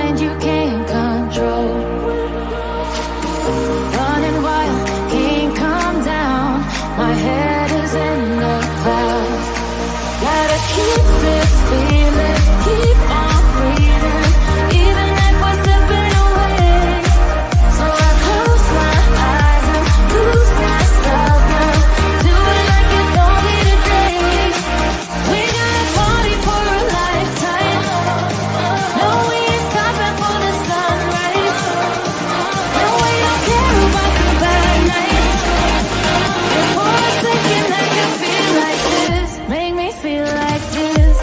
mind you can't control. Running wild, can't calm down. My head is in the clouds. Gotta keep this feeling, keep on breathing, even if we're slipping away. So I close my eyes and lose myself now. Do it like it's only today. We got a party for a lifetime. No, we ain't stopping for the sunrise. No, we don't care about the bad nights. Before a second I can feel like this. Make me feel like this.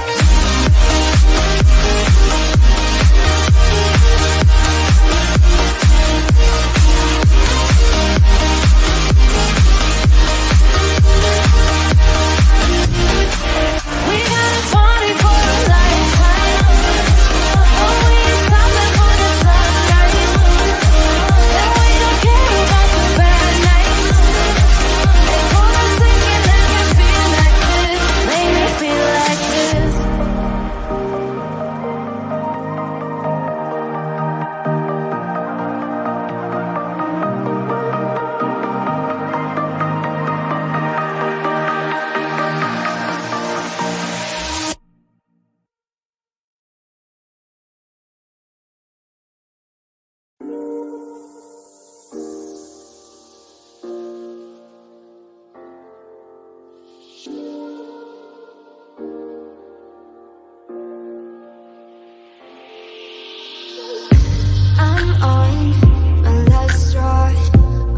We got a party for a lifetime. Oh, we ain't stopping for the sunrise. And we don't care about the bad nights. Before a second I can feel like this. Make me feel like this. I'm on my last straw.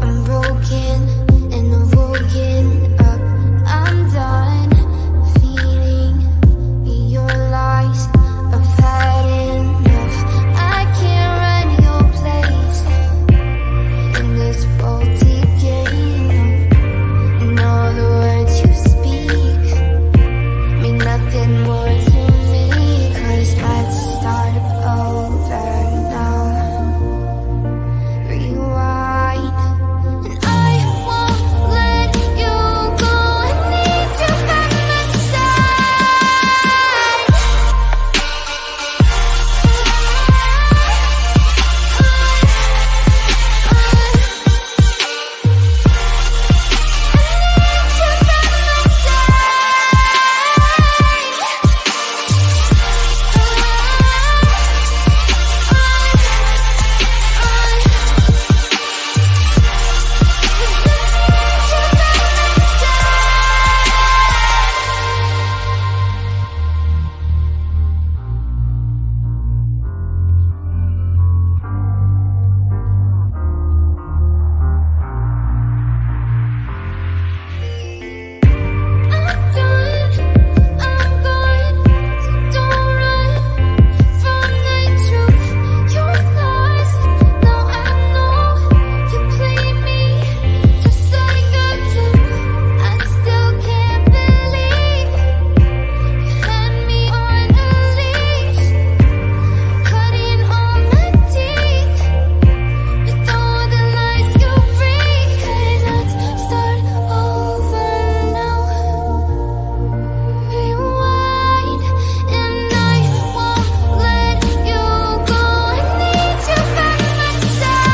I'm broken and I'm woken up. I'm done feeding your lies. I've had enough. I can't run your place in this faulty game. And all the words you speak mean nothing more to me. 'Cause I'd start over now. Rewind, and I won't let you go. I need you by my side. I'm gone, so don't run from the truth. You're lost, now I know. You played me just like a flute. I still can't believe you had me on a leash, cutting all my teeth with all the lies you bring. 'Cause let's start over now. Rewind, and I won't let you go. I need you by my side.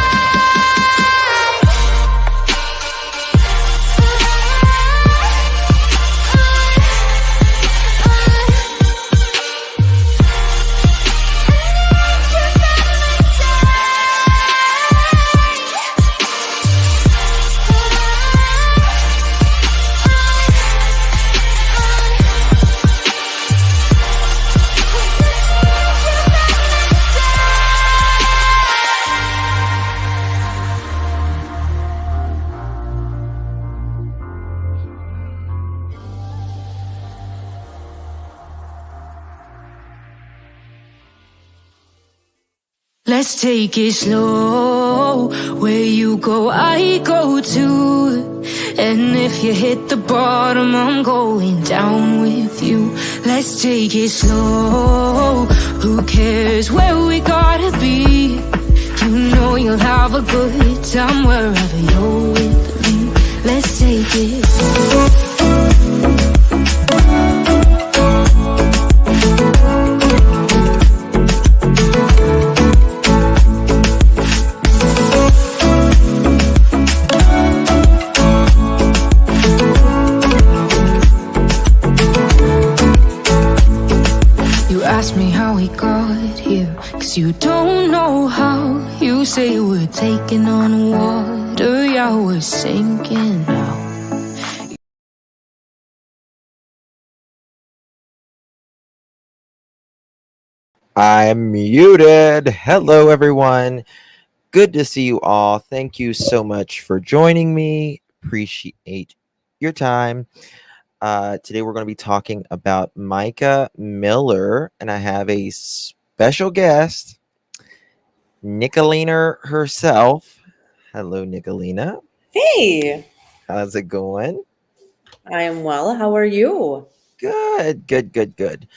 Let's take it slow. Where you go, I go too. And if you hit the bottom, I'm going down with you. Let's take it slow. Who cares where we gotta be? You know you'll have a good time wherever you're with me. Let's take it slow. 'Cause you don't know how. You say we're taking on water, yeah, we're sinking now. I'm muted. Hello, everyone. Good to see you all. Thank you so much for joining me. Appreciate your time. Today, we're going to be talking about Mica Miller, and I have a special guest, Nicolina herself. Hello, Nicolina. Hey, How's it going? I am well. How are you? Good, good, good, good.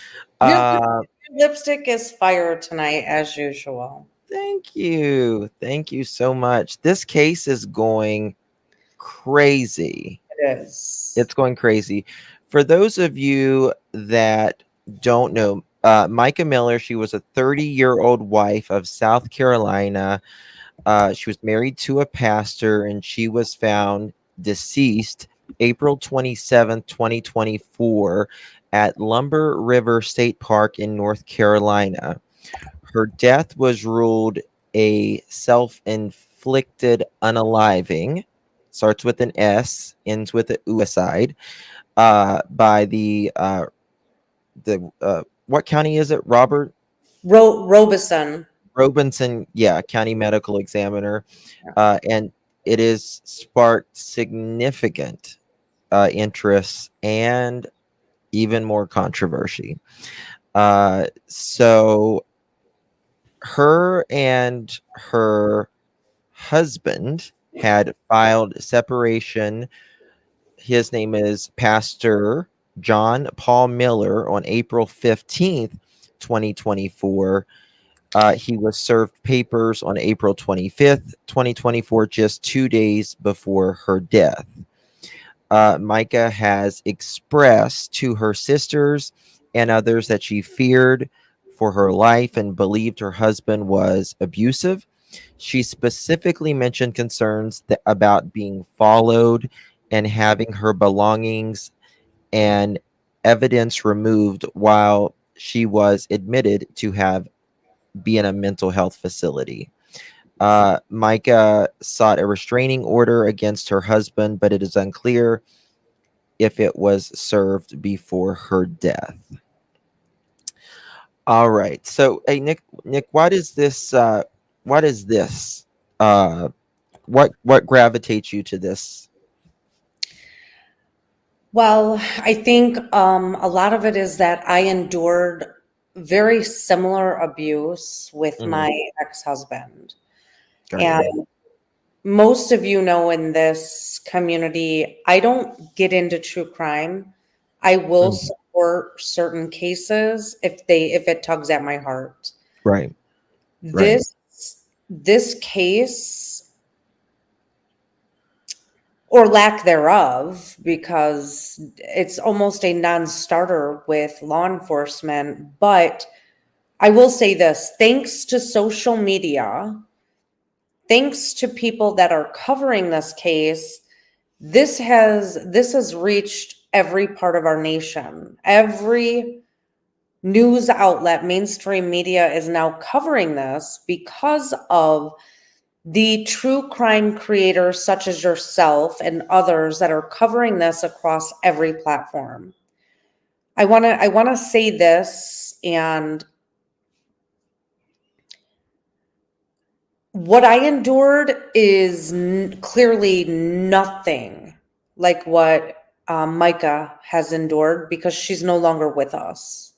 Your Uh, lipstick is fire tonight, as usual. Thank you. Thank you so much. This case is going crazy. It is. It's going crazy. For those of you that don't know, Micah Miller, she was a 30-year-old wife of South Carolina. She was married to a pastor, and she was found deceased April 27th, 2024, at Lumber River State Park in North Carolina. Her death was ruled a self-inflicted unaliving, starts with an S, ends with a suicide, by the what county is it? Robert Robeson. Robinson, yeah, county medical examiner, Yeah. and it has sparked significant interest and even more controversy. So her and her husband had filed separation. His name is Pastor John Paul Miller on April 15th, 2024. He was served papers on April 25th, 2024, just 2 days before her death. Mica has expressed to her sisters and others that she feared for her life and believed her husband was abusive. She specifically mentioned concerns about being followed and having her belongings and evidence removed while she was admitted to have be in a mental health facility. Mica sought a restraining order against her husband, but it is unclear if it was served before her death. All right. So, hey, Nick, what is this? What is this? Uh, what gravitates you to this? Well, I think a lot of it is that I endured very similar abuse with Mhm. my ex-husband. Got And you. most of you know in this community, I don't get into true crime. I will Mhm. support certain cases if it tugs at my heart. Right. Right. This this case or lack thereof, because it's almost a non-starter with law enforcement, but I will say this, thanks to social media, thanks to people that are covering this case, this has reached every part of our nation. Every news outlet, mainstream media is now covering this because of the true crime creators such as yourself and others that are covering this across every platform. I want to say this, and what I endured is clearly nothing like what Mica has endured, because she's no longer with us.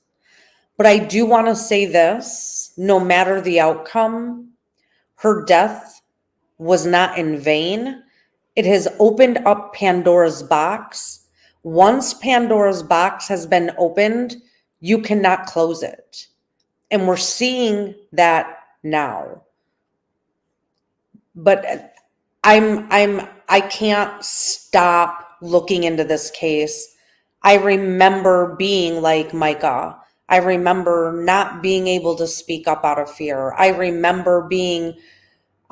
But I do want to say this, no matter the outcome, her death was not in vain. It has opened up Pandora's box. Once Pandora's box has been opened, you cannot close it. And we're seeing that now. But I can't stop looking into this case. I remember being like Micah. I remember not being able to speak up out of fear. I remember being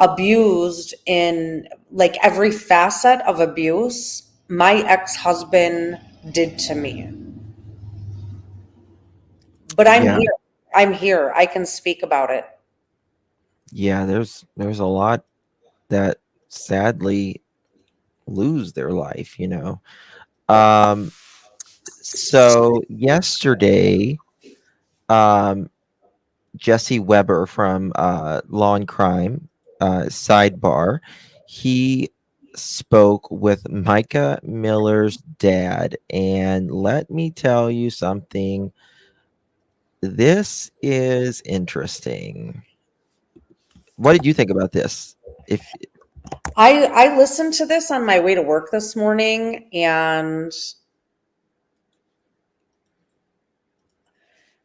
abused in like every facet of abuse my ex-husband did to me. But I'm Yeah. here. I'm here. I can speak about it. Yeah, there's a lot that sadly lose their life, Um, so yesterday, um, Jesse Weber from Law and Crime Sidebar, he spoke with Micah Miller's dad, and let me tell you something. This is interesting. What did you think about this? If I listened to this on my way to work this morning, and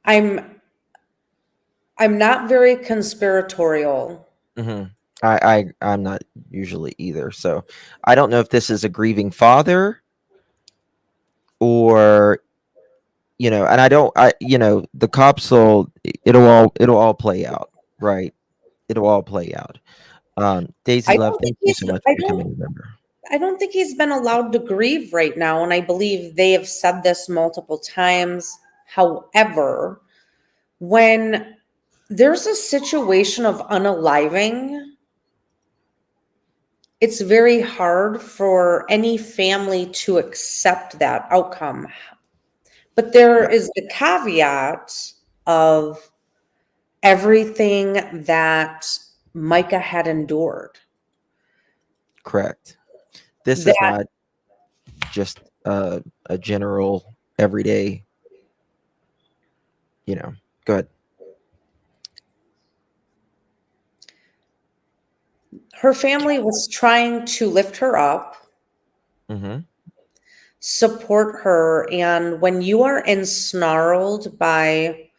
I'm I'm not very conspiratorial. Mhm. I'm not usually either, so I don't know if this is a grieving father or and the cops it'll all play out, right? It'll all play out. Daisy I Love, don't think thank you so much for becoming a member. I don't think he's been allowed to grieve right now, and I believe they have said this multiple times. However, when there's a situation of unaliving, it's very hard for any family to accept that outcome. But there Yeah, is the caveat of everything that Micah had endured. correct. This is That not just a general everyday, you know. Go ahead. her family was trying to lift her up, Mhm. support her, and when you are ensnarled by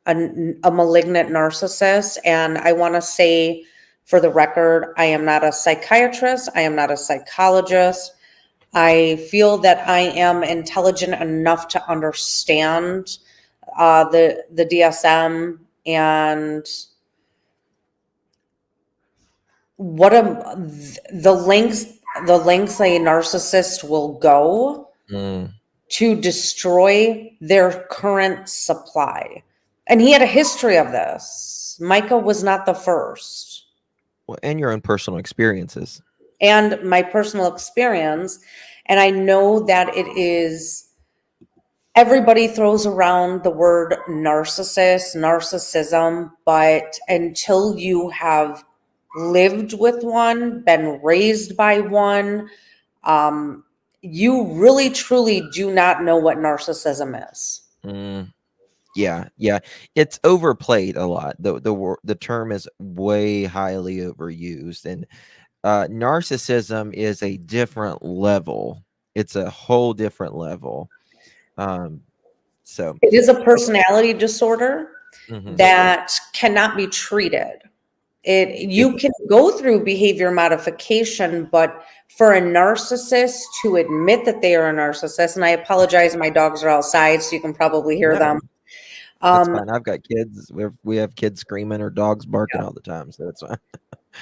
a malignant narcissist, and I want to say for the record, I am not a psychiatrist, I am not a psychologist. I feel that I am intelligent enough to understand the DSM and what the lengths a narcissist will go Mm. to destroy their current supply. And he had a history of this. Micah was not the first. Well, and your own personal experiences. And my personal experience, and I know that it is, everybody throws around the word narcissist, narcissism, but until you have lived with one, been raised by one, um, you really truly do not know what narcissism is. Mm. Yeah, yeah. It's overplayed a lot. The term is way highly overused, and narcissism is a different level. It's a whole different level. Um, so, It is a personality disorder mhm. that cannot be treated. It, You can go through behavior modification, but for a narcissist to admit that they are a narcissist, and I apologize, my dogs are outside, so you can probably hear them. no, that's Um, fine. I've got kids. We have kids screaming or dogs barking all the time, so that's fine.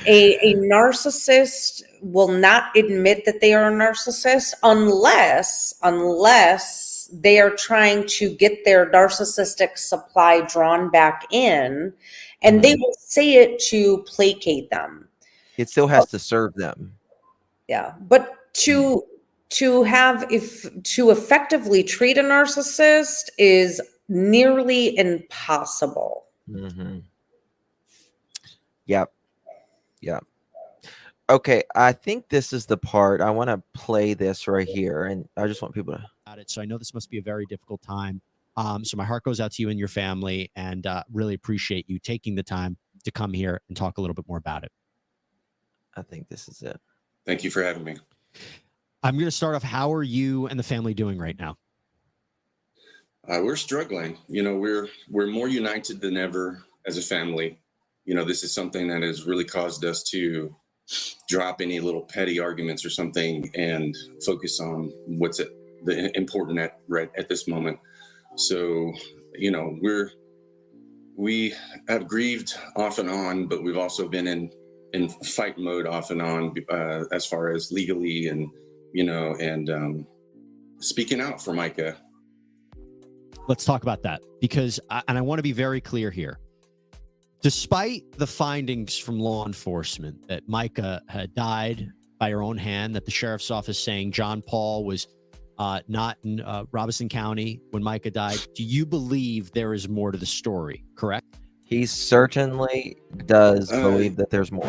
a narcissist will not admit that they are a narcissist unless they are trying to get their narcissistic supply drawn back in, and they Mhm. will say it to placate them. It still has to serve them. Yeah, but to effectively treat a narcissist is nearly impossible. Mm-hmm. Yep. Yep. Okay, I think this is the part I want to play this right here, and I just want people to. About it. So I know this must be a very difficult time. So my heart goes out to you and your family, and really appreciate you taking the time to come here and talk a little bit more about it. I think this is it. Thank you for having me. I'm going to start off. How are you and the family doing right now? We're struggling. We're more united than ever as a family. This is something that has really caused us to drop any little petty arguments or something and focus on what's the important at this moment. So, we have grieved off and on, but we've also been in fight mode off and on, as far as legally and speaking out for Micah. Let's talk about that, because and I want to be very clear here. Despite the findings from law enforcement that Mica had died by her own hand, that the sheriff's office saying John Paul was not in Robeson County when Mica died, do you believe there is more to the story? Correct? He certainly does believe that there's more.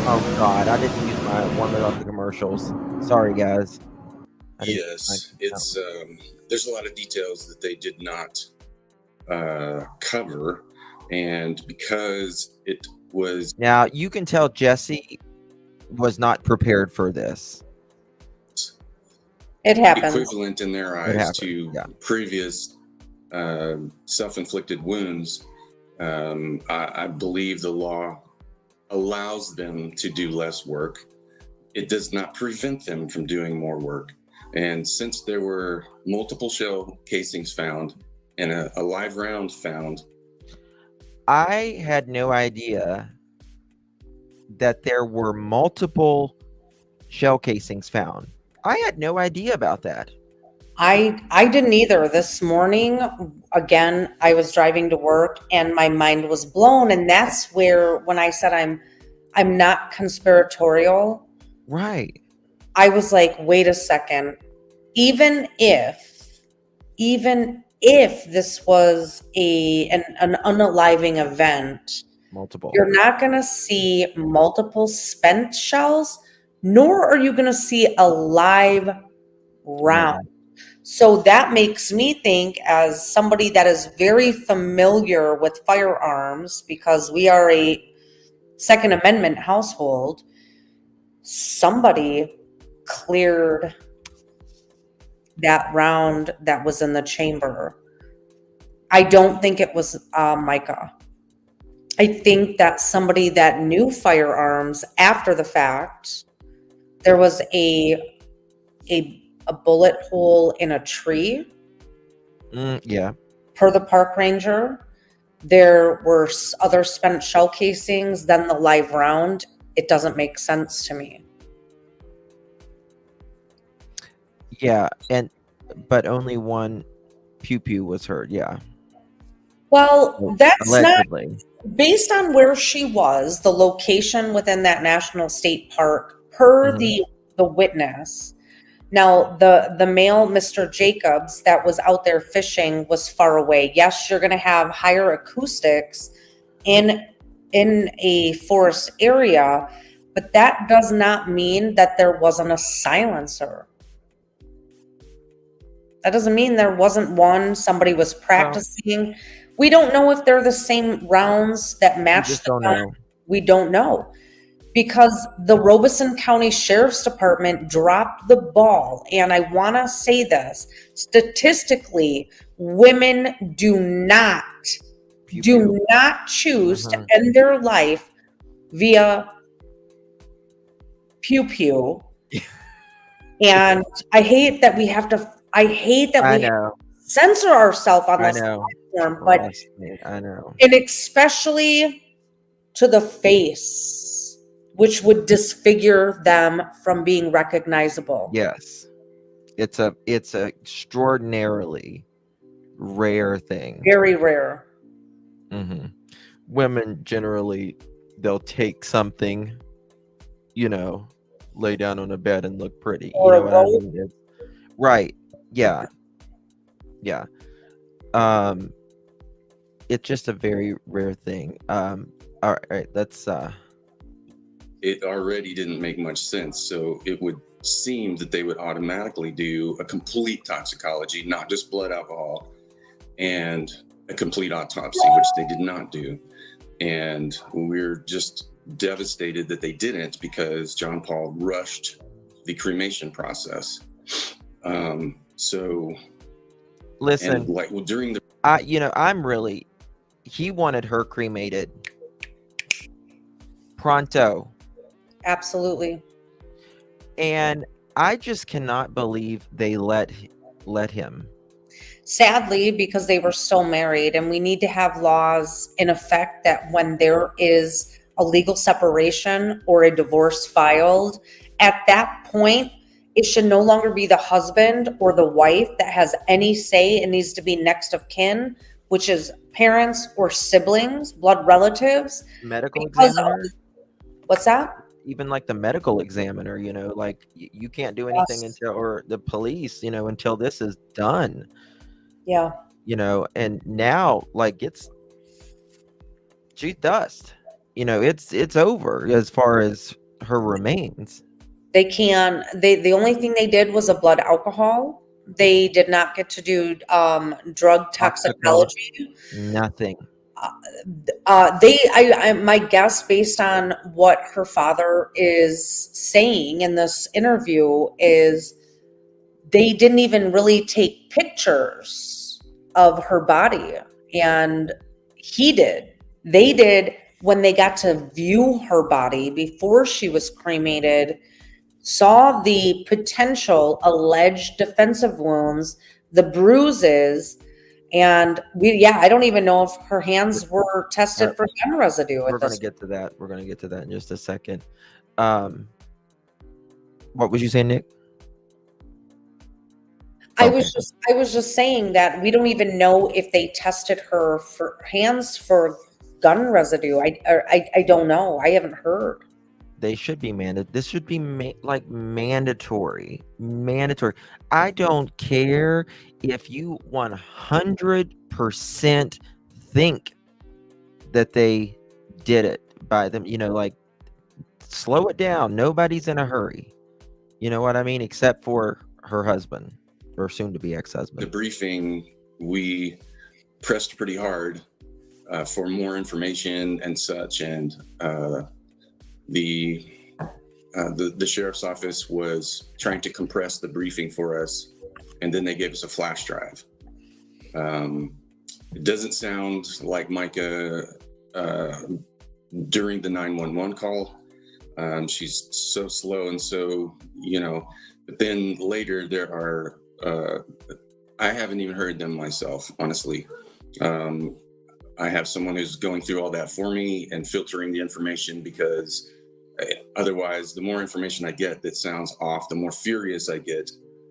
Oh God, I didn't use my one of the commercials. Sorry, guys. Yes, it's there's a lot of details that they did not cover, and because it was Now you can tell Jesse was not prepared for this. It happens. equivalent in their eyes to previous self-inflicted wounds, I believe the law allows them to do less work. It does not prevent them from doing more work. And since there were multiple shell casings found and a live round found, I had no idea that there were multiple shell casings found. I had no idea about that. I didn't either. This morning, again, I was driving to work and my mind was blown. And that's where, when I said I'm not conspiratorial, Right. I was like, wait a second. Even if this was an unaliving event, Multiple. you're not going to see multiple spent shells, nor are you going to see a live round. So that makes me think, as somebody that is very familiar with firearms, because we are a Second Amendment household, somebody cleared that round that was in the chamber. I don't think it was Mica. I think that somebody that knew firearms after the fact, there was a bullet hole in a tree. Yeah. Per the park ranger, there were other spent shell casings than the live round. It doesn't make sense to me. Yeah, but only one pew was heard. Yeah. Well, that's allegedly. not based on where she was, the location within that national state park, per the witness. Now, the male, Mr. Jacobs, that was out there fishing was far away. Yes, you're going to have higher acoustics in a forest area, but that does not mean that there wasn't a silencer. That doesn't mean there wasn't one. Somebody was practicing. We don't know if they're the same rounds that match. We just don't know. We don't know. Because the Robeson County Sheriff's Department dropped the ball. And I want to say this. Statistically, women do not choose to end their life via pew. And I hate that we have to censor ourselves on this platform. But I know. And especially to the face, which would disfigure them from being recognizable. Yes. It's a extraordinarily rare thing. Very rare. Women generally, they'll take something, lay down on a bed and look pretty. Or you know what I mean? Right. Yeah. Yeah. It's just a very rare thing. All right, let's it already didn't make much sense. So it would seem that they would automatically do a complete toxicology, not just blood alcohol, and a complete autopsy, which they did not do. And we're just devastated that they didn't, because John Paul rushed the cremation process. So listen, during the he wanted her cremated pronto. Absolutely. And I just cannot believe they let him. Sadly, because they were still married, and we need to have laws in effect that when there is a legal separation or a divorce filed, at that point, it should no longer be the husband or the wife that has any say. It needs to be next of kin, which is parents or siblings, blood relatives. Medical Because of, examiner, what's that? even like the medical examiner, like you can't do anything Yes. until, or the police, until this is done, Yeah. and now like she's dust. It's over as far as her remains. The only thing they did was a blood alcohol. They did not get to do drug Toxical, toxicology. nothing. My guess, based on what her father is saying in this interview, is they didn't even really take pictures of her body, and he did. They did when they got to view her body before she was cremated, saw the potential alleged defensive wounds, the bruises, and I don't even know if her hands were Uh, tested for gun residue we're at going to this. get to that. We're going to get to that in just a second. What was you saying, Nick? I Okay. was just saying that we don't even know if they tested her for hands for gun residue. I don't know. I haven't heard. They should be mandated. This should be like mandatory. Mandatory. I don't care if you 100% think that they did it by them, like slow it down. Nobody's in a hurry. You know what I mean? Except for her husband, or soon to be The ex-husband. briefing, we pressed pretty hard for more information and such, and the sheriff's office was trying to compress the briefing for us, and then they gave us a flash drive. It doesn't sound like Mica during the 911 call. She's so slow, and so but then later there are I haven't even heard them myself, honestly. I have someone who's going through all that for me and filtering the information, because otherwise, the more information I get that sounds off, the more furious I get,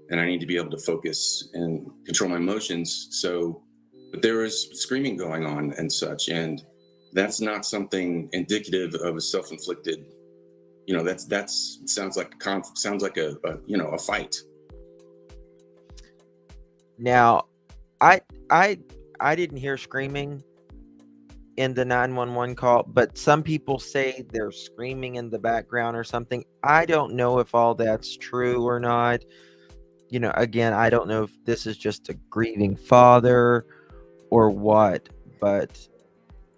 and I need to be able to focus and control my emotions. But there was screaming going on and such, and that's not something indicative of a self-inflicted. That's sounds like a fight. Now, I didn't hear screaming in the 911 call, but some people say they're screaming in the background or something. I don't know if all that's true or not. Again, I don't know if this is just a grieving father or what, but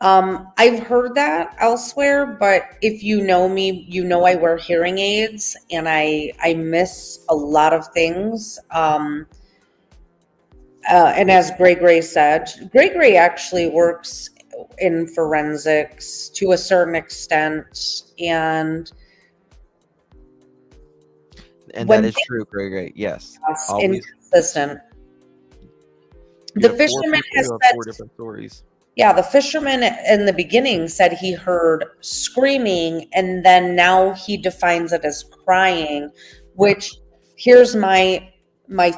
I've heard that elsewhere, but if you know me, you know I wear hearing aids and I miss a lot of things. And as Gray said, Gray actually works in forensics to a certain extent, and that when is true, Great. Yes. that's Always. inconsistent. You The have four fisherman people has who have said, 4 different stories. yeah, the fisherman in the beginning said he heard screaming, and then now he defines it as crying, which here's my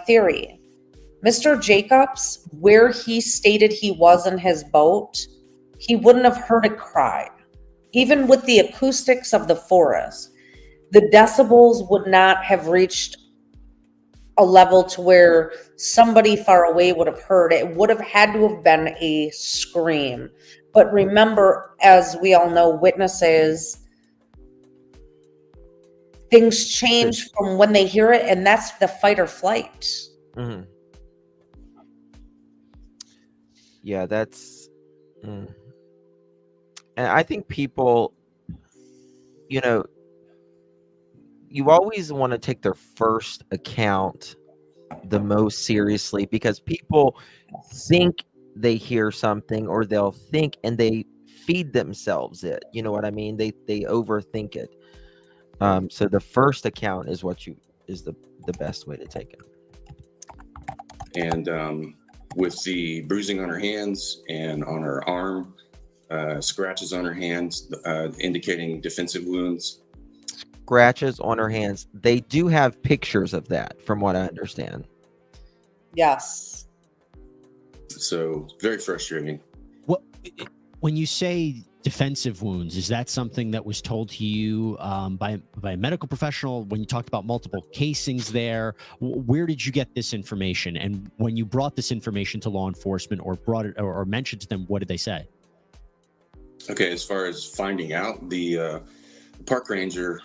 theory. Mr. Jacobs, where he stated he was in his boat, he wouldn't have heard a cry. Even with the acoustics of the forest, the decibels would not have reached a level to where somebody far away would have heard it. It would have had to have been a scream. But remember, as we all know, witnesses, things change from when they hear it, and that's the fight or flight. Mm-hmm. Yeah, that's. And I think people, you always want to take their first account the most seriously, because people think they hear something, or they'll think and they feed themselves it. You know what I mean? They overthink it. So the first account is is the best way to take it. And with the bruising on her hands and on her arm, scratches on her hands, indicating defensive wounds. Scratches on her hands. They do have pictures of that, from what I understand. Yes. So very frustrating. when you say defensive wounds, is that something that was told to you by a medical professional when you talked about multiple casings there? Where did you get this information? And when you brought this information to law enforcement or brought it or mentioned to them, what did they say? Okay, as far as finding out, the park ranger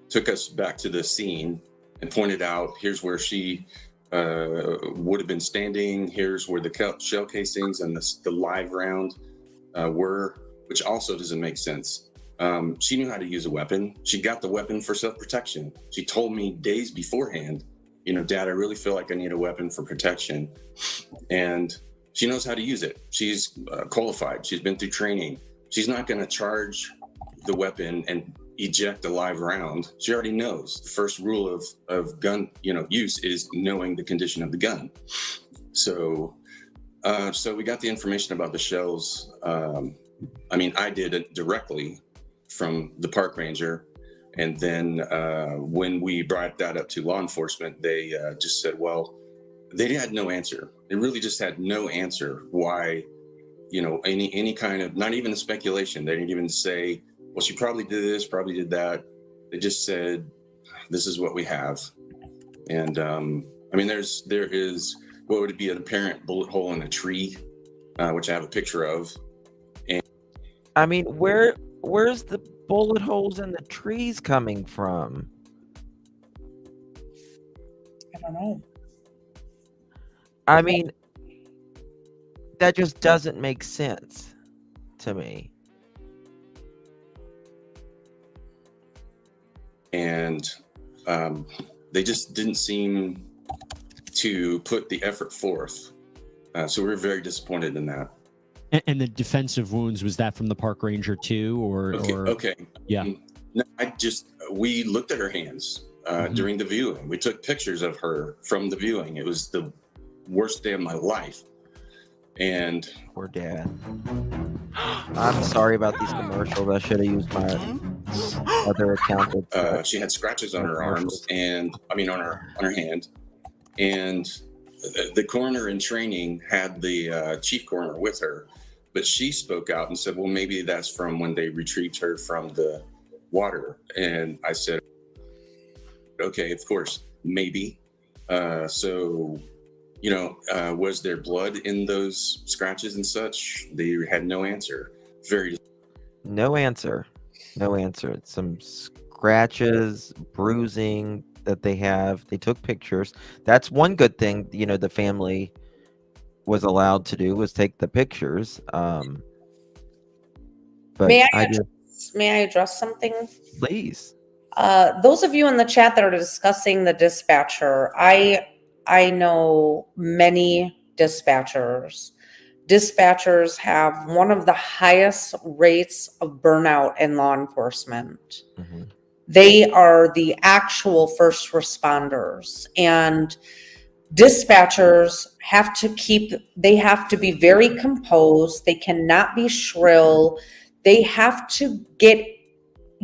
took us back to the scene and pointed out, here's where she would have been standing. Here's where the shell casings and the live round were, which also doesn't make sense. She knew how to use a weapon. She got the weapon for self-protection. She told me days beforehand, Dad, I really feel like I need a weapon for protection. And she knows how to use it. She's qualified. She's been through training. She's not going to charge the weapon and eject a live round. She already knows the first rule of gun, use is knowing the condition of the gun. So we got the information about the shells. I did it directly from the park ranger. And then when we brought that up to law enforcement, they just said, well, they had no answer. They really just had no answer why, any kind of, not even a speculation. They didn't even say, well, she probably did this, probably did that. They just said, this is what we have. And there is what would be an apparent bullet hole in a tree, which I have a picture of. And where's the bullet holes in the trees coming from? I don't know. That just doesn't make sense to me. And they just didn't seem to put the effort forth. So we were very disappointed in that. And the defensive wounds, was that from the park ranger too, or? Okay. Yeah. No, we looked at her hands during the viewing. We took pictures of her from the viewing. It was the worst day of my life. And poor Dad. I'm sorry about these commercials. I should have used my other account. She had scratches on her arms and on her hand. And the coroner in training had the chief coroner with her, but she spoke out and said, well, maybe that's from when they retrieved her from the water. And I said, okay, of course, maybe. Was there blood in those scratches and such? They had no answer. No answer. Some scratches, bruising that they have. They took pictures. That's one good thing, the family was allowed to do, was take the pictures. But may I address something? Please. Those of you in the chat that are discussing the dispatcher, I know many dispatchers. Dispatchers have one of the highest rates of burnout in law enforcement. Mm-hmm. They are the actual first responders, and dispatchers have to be very composed. They cannot be shrill. They have to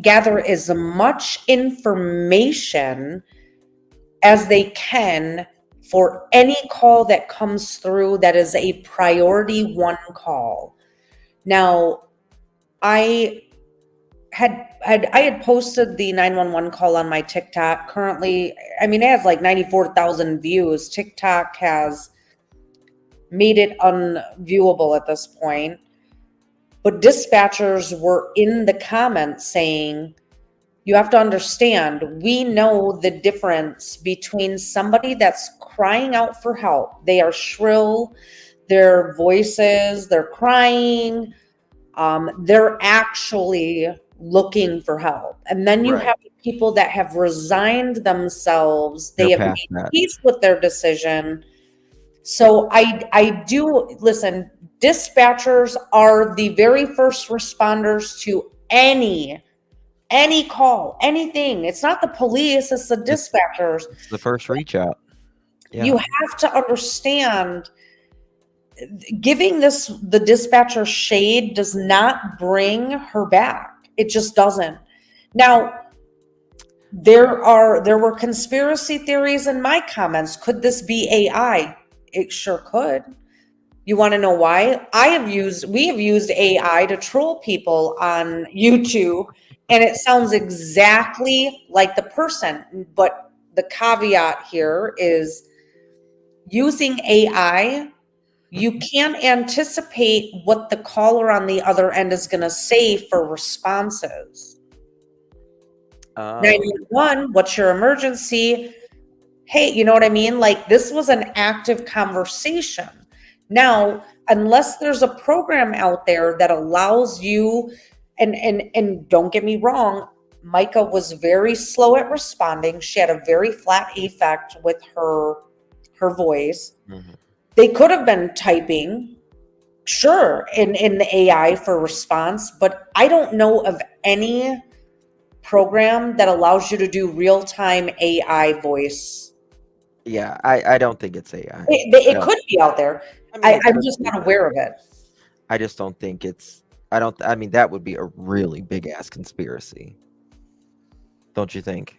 gather as much information as they can for any call that comes through that is a priority one call. Now, I had posted the 911 call on my TikTok. Currently, it has like 94,000 views. TikTok has made it unviewable at this point. But dispatchers were in the comments saying, you have to understand, we know the difference between somebody that's crying out for help. They are shrill, their voices, they're crying, they're actually looking for help. And then you have people that have resigned themselves. They have made peace with their decision. So I do, listen, dispatchers are the very first responders to any call, anything. It's not the police, it's the dispatchers. It's the first reach out. Yeah. You have to understand, giving the dispatcher shade does not bring her back. It just doesn't. Now, there were conspiracy theories in my comments. Could this be AI? It sure could. You want to know why? We have used AI to troll people on YouTube, and it sounds exactly like the person. But the caveat here is using AI, you can't anticipate what the caller on the other end is going to say for responses. Oh, 911, what's your emergency? Hey, you know what I mean? Like this was an active conversation. Now, unless there's a program out there that allows you, and don't get me wrong, Mica was very slow at responding. She had a very flat effect with her voice. mhm. They could have been typing, sure, in the AI for response, but I don't know of any program that allows you to do real-time AI voice. Yeah, I don't think it's AI. It could be out there. I mean, it I'm could just be, not but aware of it. I just don't think it's. I don't. I mean, that would be a really big ass conspiracy, don't you think?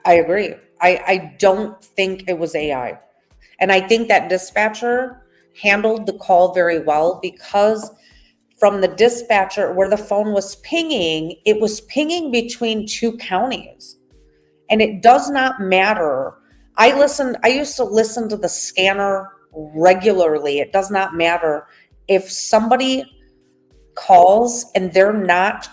I agree. I don't think it was AI. And I think that dispatcher handled the call very well because from the dispatcher where the phone was pinging, it was pinging between two counties. And it does not matter. I used to listen to the scanner regularly. It does not matter if somebody calls and they're not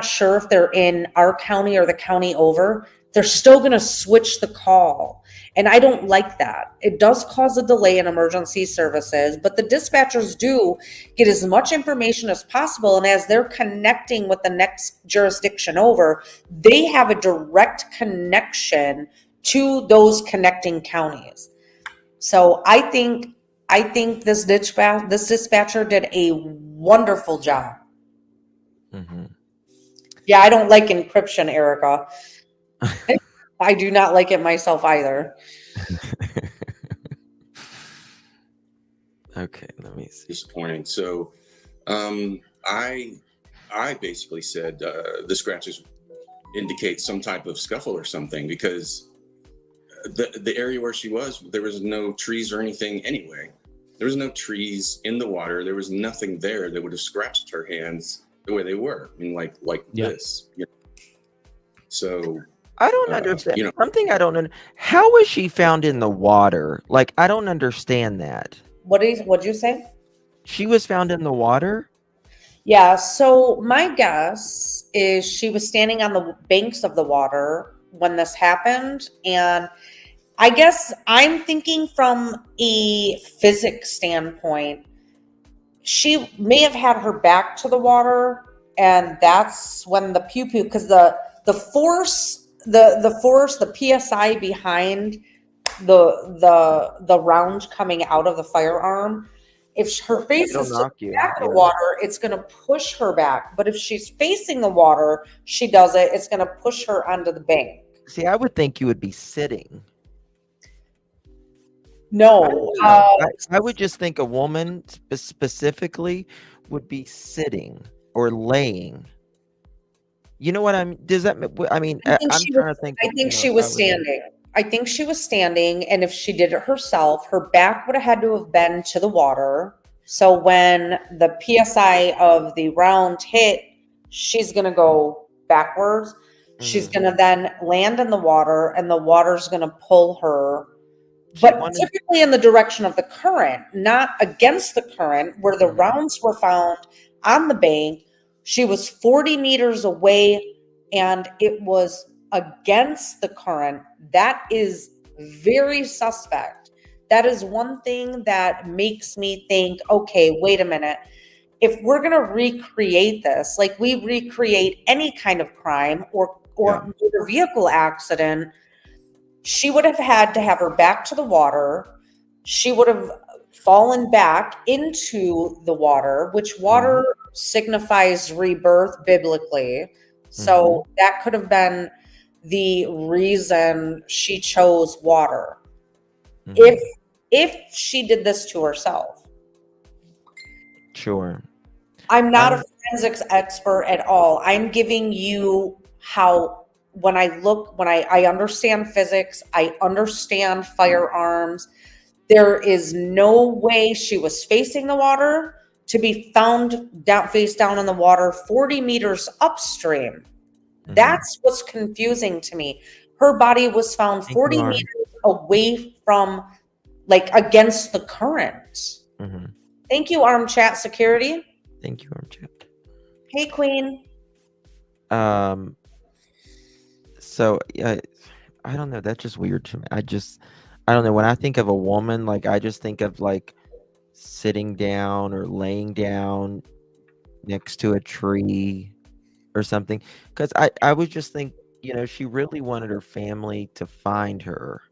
sure if they're in our county or the county over, they're still going to switch the call. And I don't like that. It does cause a delay in emergency services, but the dispatchers do get as much information as possible. And as they're connecting with the next jurisdiction over, they have a direct connection to those connecting counties. So I think this dispatcher did a wonderful job. Hmm. Yeah, I don't like encryption, Erica. I do not like it myself either. Okay, let me see. Disappointing. So, I basically said the scratches indicate some type of scuffle or something because the area where she was, there was no trees or anything anyway. There was no trees in the water. There was nothing there that would have scratched her hands the way they were. I mean, like Yeah. this. You know? So, I don't understand. you know, Something I don't know. How was she found in the water? Like, I don't understand that. What'd you say? She was found in the water? Yeah, so my guess is she was standing on the banks of the water when this happened. And I guess I'm thinking from a physics standpoint, she may have had her back to the water, and that's when the pew pew, because the force, the PSI behind the round coming out of the firearm, if her face It'll is to the knock you. back of Yeah. the water, it's going to push her back. But if she's facing the water, she does it. It's going to push her onto the bank. See, I would think you would be sitting. I No, don't know. I would just think a woman specifically would be sitting or laying. You know what I mean? Does that? I mean, I think I'm she was. trying to think. I think You know, she if was I was. standing. I think she was standing, and if she did it herself, her back would have had to have been to the water. So when the PSI of the round hit, she's gonna go backwards. She's Mhm. gonna then land in the water, and the water's gonna pull her, She but wanted. typically in the direction of the current, not against the current, where the Mhm. rounds were found on the bank. She was 40 meters away and it was against the current. That is very suspect. That is one thing that makes me think, okay, wait a minute. If we're going to recreate this, like we recreate any kind of crime Yeah. or motor vehicle accident, she would have had to have her back to the water. She would have fallen back into the water, which water signifies rebirth biblically. So that could have been the reason she chose water. Mhm. If she did this to herself. Sure. I'm not a I'm. forensics expert at all. I'm giving you how, when I understand physics, I understand firearms. There is no way she was facing the water to be found down, face down in the water 40 meters upstream. That's what's confusing to me. Her body was found Thank you, 40 Arm. meters away from, like, against the current. Thank you, Arm Chat Security. Thank you, Arm Chat. Hey, Queen. So I don't know. That's just weird to me. I don't know. When I think of a woman, like I just think of like sitting down or laying down next to a tree or something. Because I would just think, she really wanted her family to find her.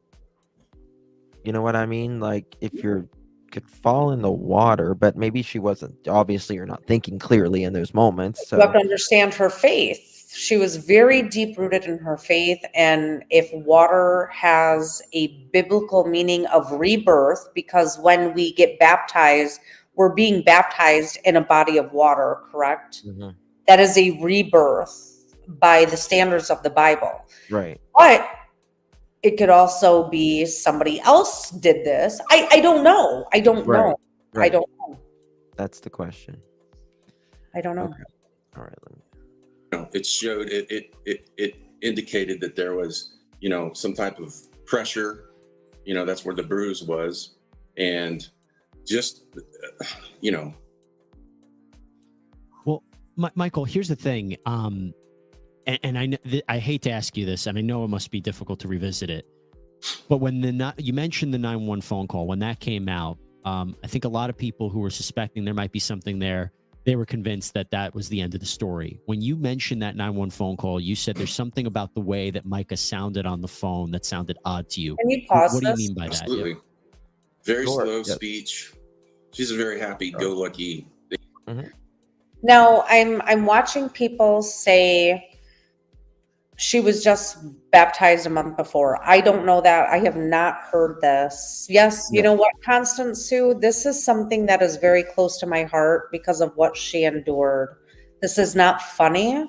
You know what I mean? Like if you could fall in the water, but maybe she wasn't. Obviously, you're not thinking clearly in those moments. You have So to understand her faith. She was very deep rooted in her faith. And if water has a biblical meaning of rebirth, because when we get baptized, we're being baptized in a body of water, correct? That is a rebirth by the standards of the Bible. right. But it could also be somebody else did this. I don't know. I don't Right. know. I Right. don't know. That's the question. I don't know. Okay. All right. It showed it indicated that there was, some type of pressure. That's where the bruise was, and just, Well, Michael, here's the thing. And I hate to ask you this, and I know it must be difficult to revisit it, but when you mentioned the 911 phone call, when that came out, I think a lot of people who were suspecting there might be something there, they were convinced that that was the end of the story. When you mentioned that 911 phone call, you said there's something about the way that Mica sounded on the phone that sounded odd to you. Can you pause What do you this? mean by that? absolutely, Yep. very Sure. slow Yep. speech. She's a very happy-go-lucky. Now I'm watching people say she was just baptized a month before. I don't know that. I have not heard this. Yes, you Yeah. know what, Constance Sue? This is something that is very close to my heart because of what she endured. This is not funny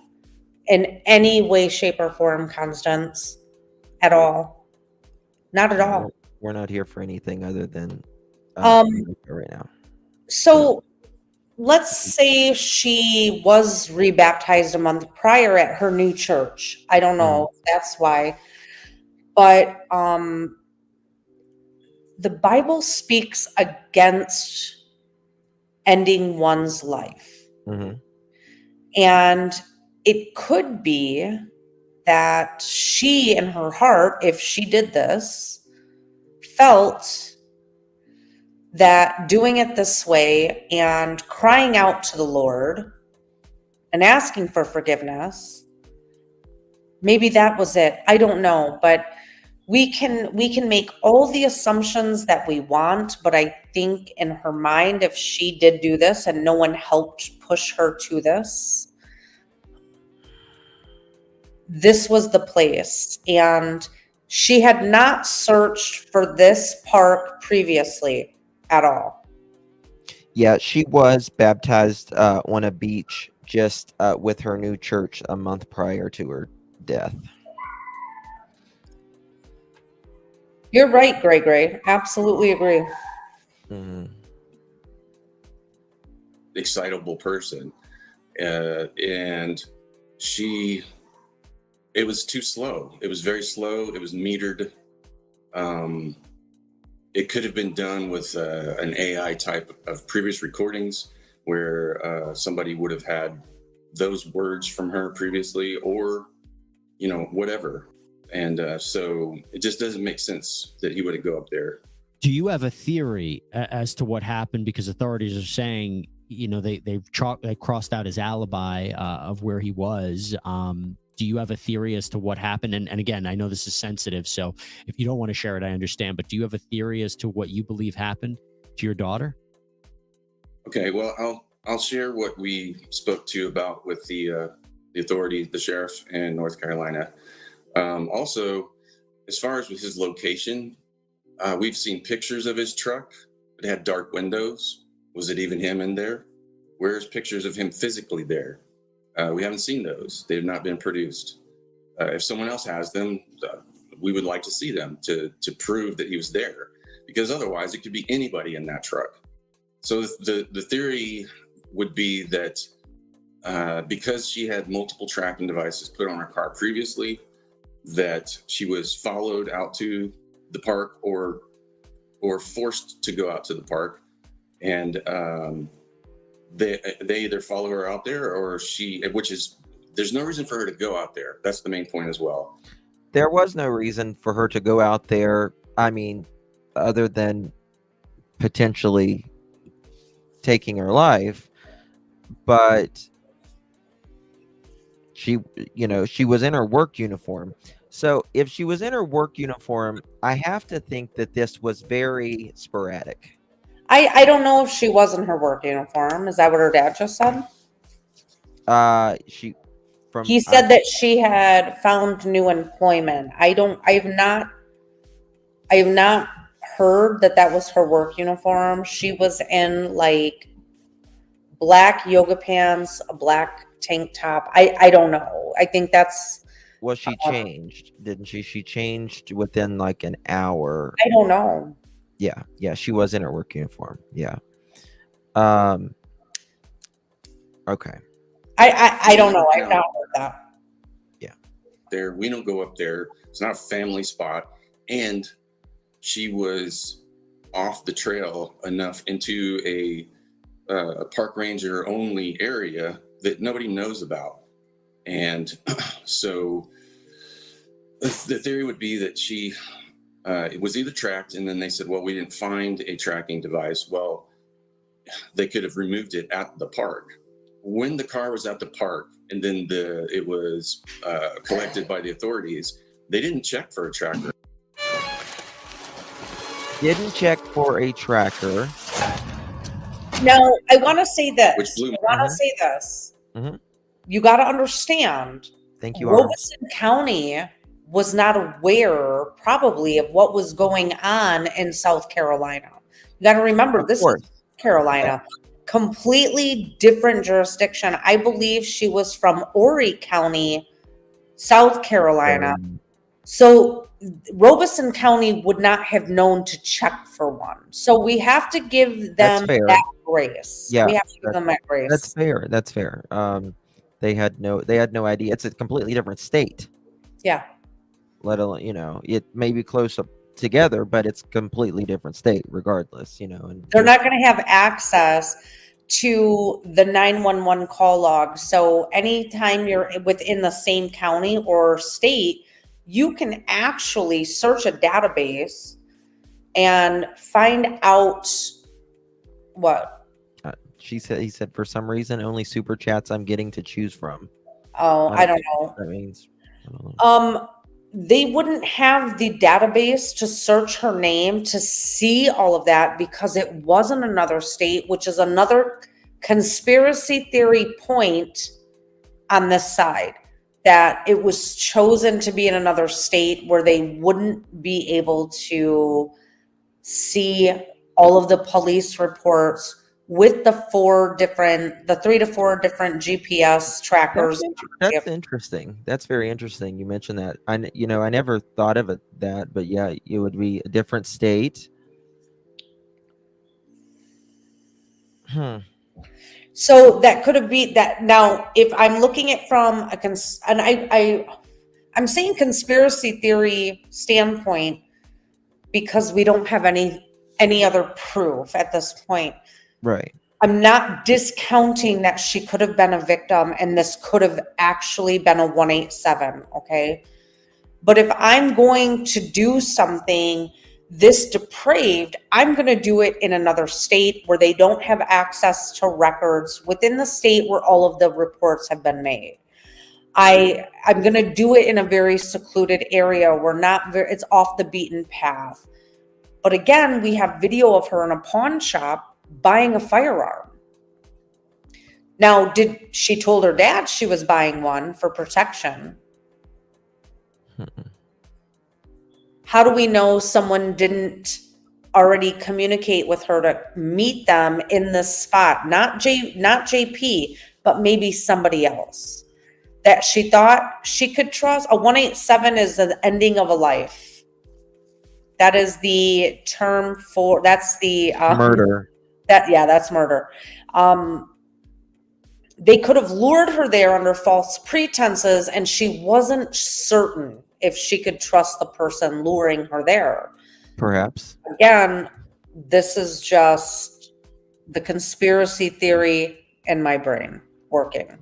in any way, shape, or form, Constance, at all. Not at all. We're not here for anything other than right now. So let's say she was rebaptized a month prior at her new church. I don't know if that's why. But the Bible speaks against ending one's life. And it could be that she, in her heart, if she did this, felt that doing it this way and crying out to the Lord and asking for forgiveness, maybe that was it. I don't know, but we can make all the assumptions that we want, but I think in her mind, if she did do this and no one helped push her to this, this was the place. And she had not searched for this park previously at all. Yeah, she was baptized on a beach just with her new church a month prior to her death. You're right, Gray. Absolutely agree. Excitable person, and it was too slow. It was very slow. It was metered. It could have been done with an AI type of previous recordings where somebody would have had those words from her previously, or whatever. And so it just doesn't make sense that he wouldn't go up there. Do you have a theory as to what happened? Because authorities are saying, they crossed out his alibi of where he was. Do you have a theory as to what happened? And again, I know this is sensitive, so if you don't want to share it, I understand. But do you have a theory as to what you believe happened to your daughter? Okay, well, I'll share what we spoke to about with the authorities, the sheriff in North Carolina. Also, as far as with his location, we've seen pictures of his truck. It had dark windows. Was it even him in there? Where's pictures of him physically there? We haven't seen those. They've not been produced. If someone else has them, we would like to see them to prove that he was there. because otherwise it could be anybody in that truck. So the theory would be that because she had multiple tracking devices put on her car previously, that she was followed out to the park or forced to go out to the park, and they either follow her out there, or there's no reason for her to go out there. That's the main point as well. There was no reason for her to go out there. I mean, other than potentially taking her life, but she was in her work uniform. So if she was in her work uniform, I have to think that this was very sporadic. I don't know if she was in her work uniform. Is that what her dad just said? He said that she had found new employment. I have not heard that was her work uniform. She was in like black yoga pants, a black tank top. I don't know. I think that's. Was she changed? Didn't she? She changed within like an hour. I don't know. Yeah, she was in her work uniform. Yeah. Okay. I don't know. I've not heard that. Yeah. There, we don't go up there. It's not a family spot, and she was off the trail enough into a park ranger only area that nobody knows about, and so the theory would be that she it was either tracked, and then they said, well, we didn't find a tracking device. Well, they could have removed it at the park. When the car was at the park, and then it was collected by the authorities, they didn't check for a tracker. Didn't check for a tracker. Now, I want to say this. Which blew me. I want to say this. Mhm. You got to understand. Thank you, Robeson County was not aware, probably, of what was going on in South Carolina. You got to remember, this is South Carolina, completely different jurisdiction. I believe she was from Horry County, South Carolina. So Robeson County would not have known to check for one. So we have to give them that grace. Yeah, we have to give them that grace. That's fair. They had no idea. It's a completely different state. Yeah. Let alone, it may be close up together, but it's completely different state regardless, and they're not going to have access to the 911 call log. So anytime you're within the same county or state, you can actually search a database and find out what he said for some reason only super chats I'm getting to choose from. Oh, I don't know. That means they wouldn't have the database to search her name to see all of that because it wasn't another state, which is another conspiracy theory point on this side, that it was chosen to be in another state where they wouldn't be able to see all of the police reports with the 3 to 4 different GPS trackers. That's interesting. That's very interesting. You mentioned that. I never thought of that, but yeah, it would be a different state. So that could have been that. Now, if I'm looking at from I'm saying conspiracy theory standpoint because we don't have any other proof at this point. Right. I'm not discounting that she could have been a victim and this could have actually been a 187, okay? But if I'm going to do something this depraved, I'm going to do it in another state where they don't have access to records within the state where all of the reports have been made. I'm going to do it in a very secluded area where it's off the beaten path. But again, we have video of her in a pawn shop buying a firearm. Now, she told her dad she was buying one for protection? How do we know someone didn't already communicate with her to meet them in this spot? Not JP, but maybe somebody else that she thought she could trust. A 187 is the ending of a life. That is the term for, that's the Murder. that's murder. They could have lured her there under false pretenses, and she wasn't certain if she could trust the person luring her there. Perhaps. Again, this is just the conspiracy theory in my brain working.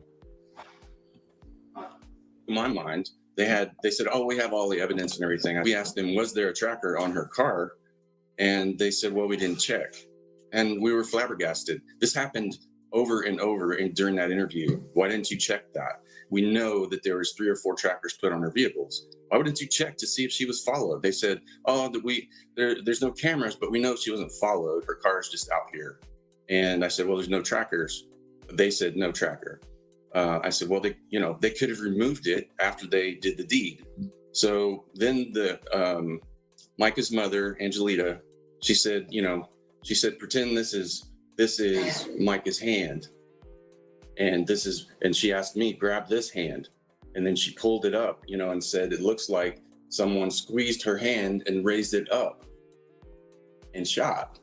In my mind, they said, oh, we have all the evidence and everything. We asked them, was there a tracker on her car? And they said, well, we didn't check. And we were flabbergasted. This happened over and over during that interview. Why didn't you check that? We know that there was 3 or 4 trackers put on her vehicles. Why wouldn't you check to see if she was followed? They said, oh, there's no cameras, but we know she wasn't followed. Her car is just out here. And I said, well, there's no trackers. They said no tracker. I said, well, they could have removed it after they did the deed. So then Mica's mother, Angelita, she said, pretend this is Mica's hand. And she asked me, grab this hand. And then she pulled it up, and said, it looks like someone squeezed her hand and raised it up and shot.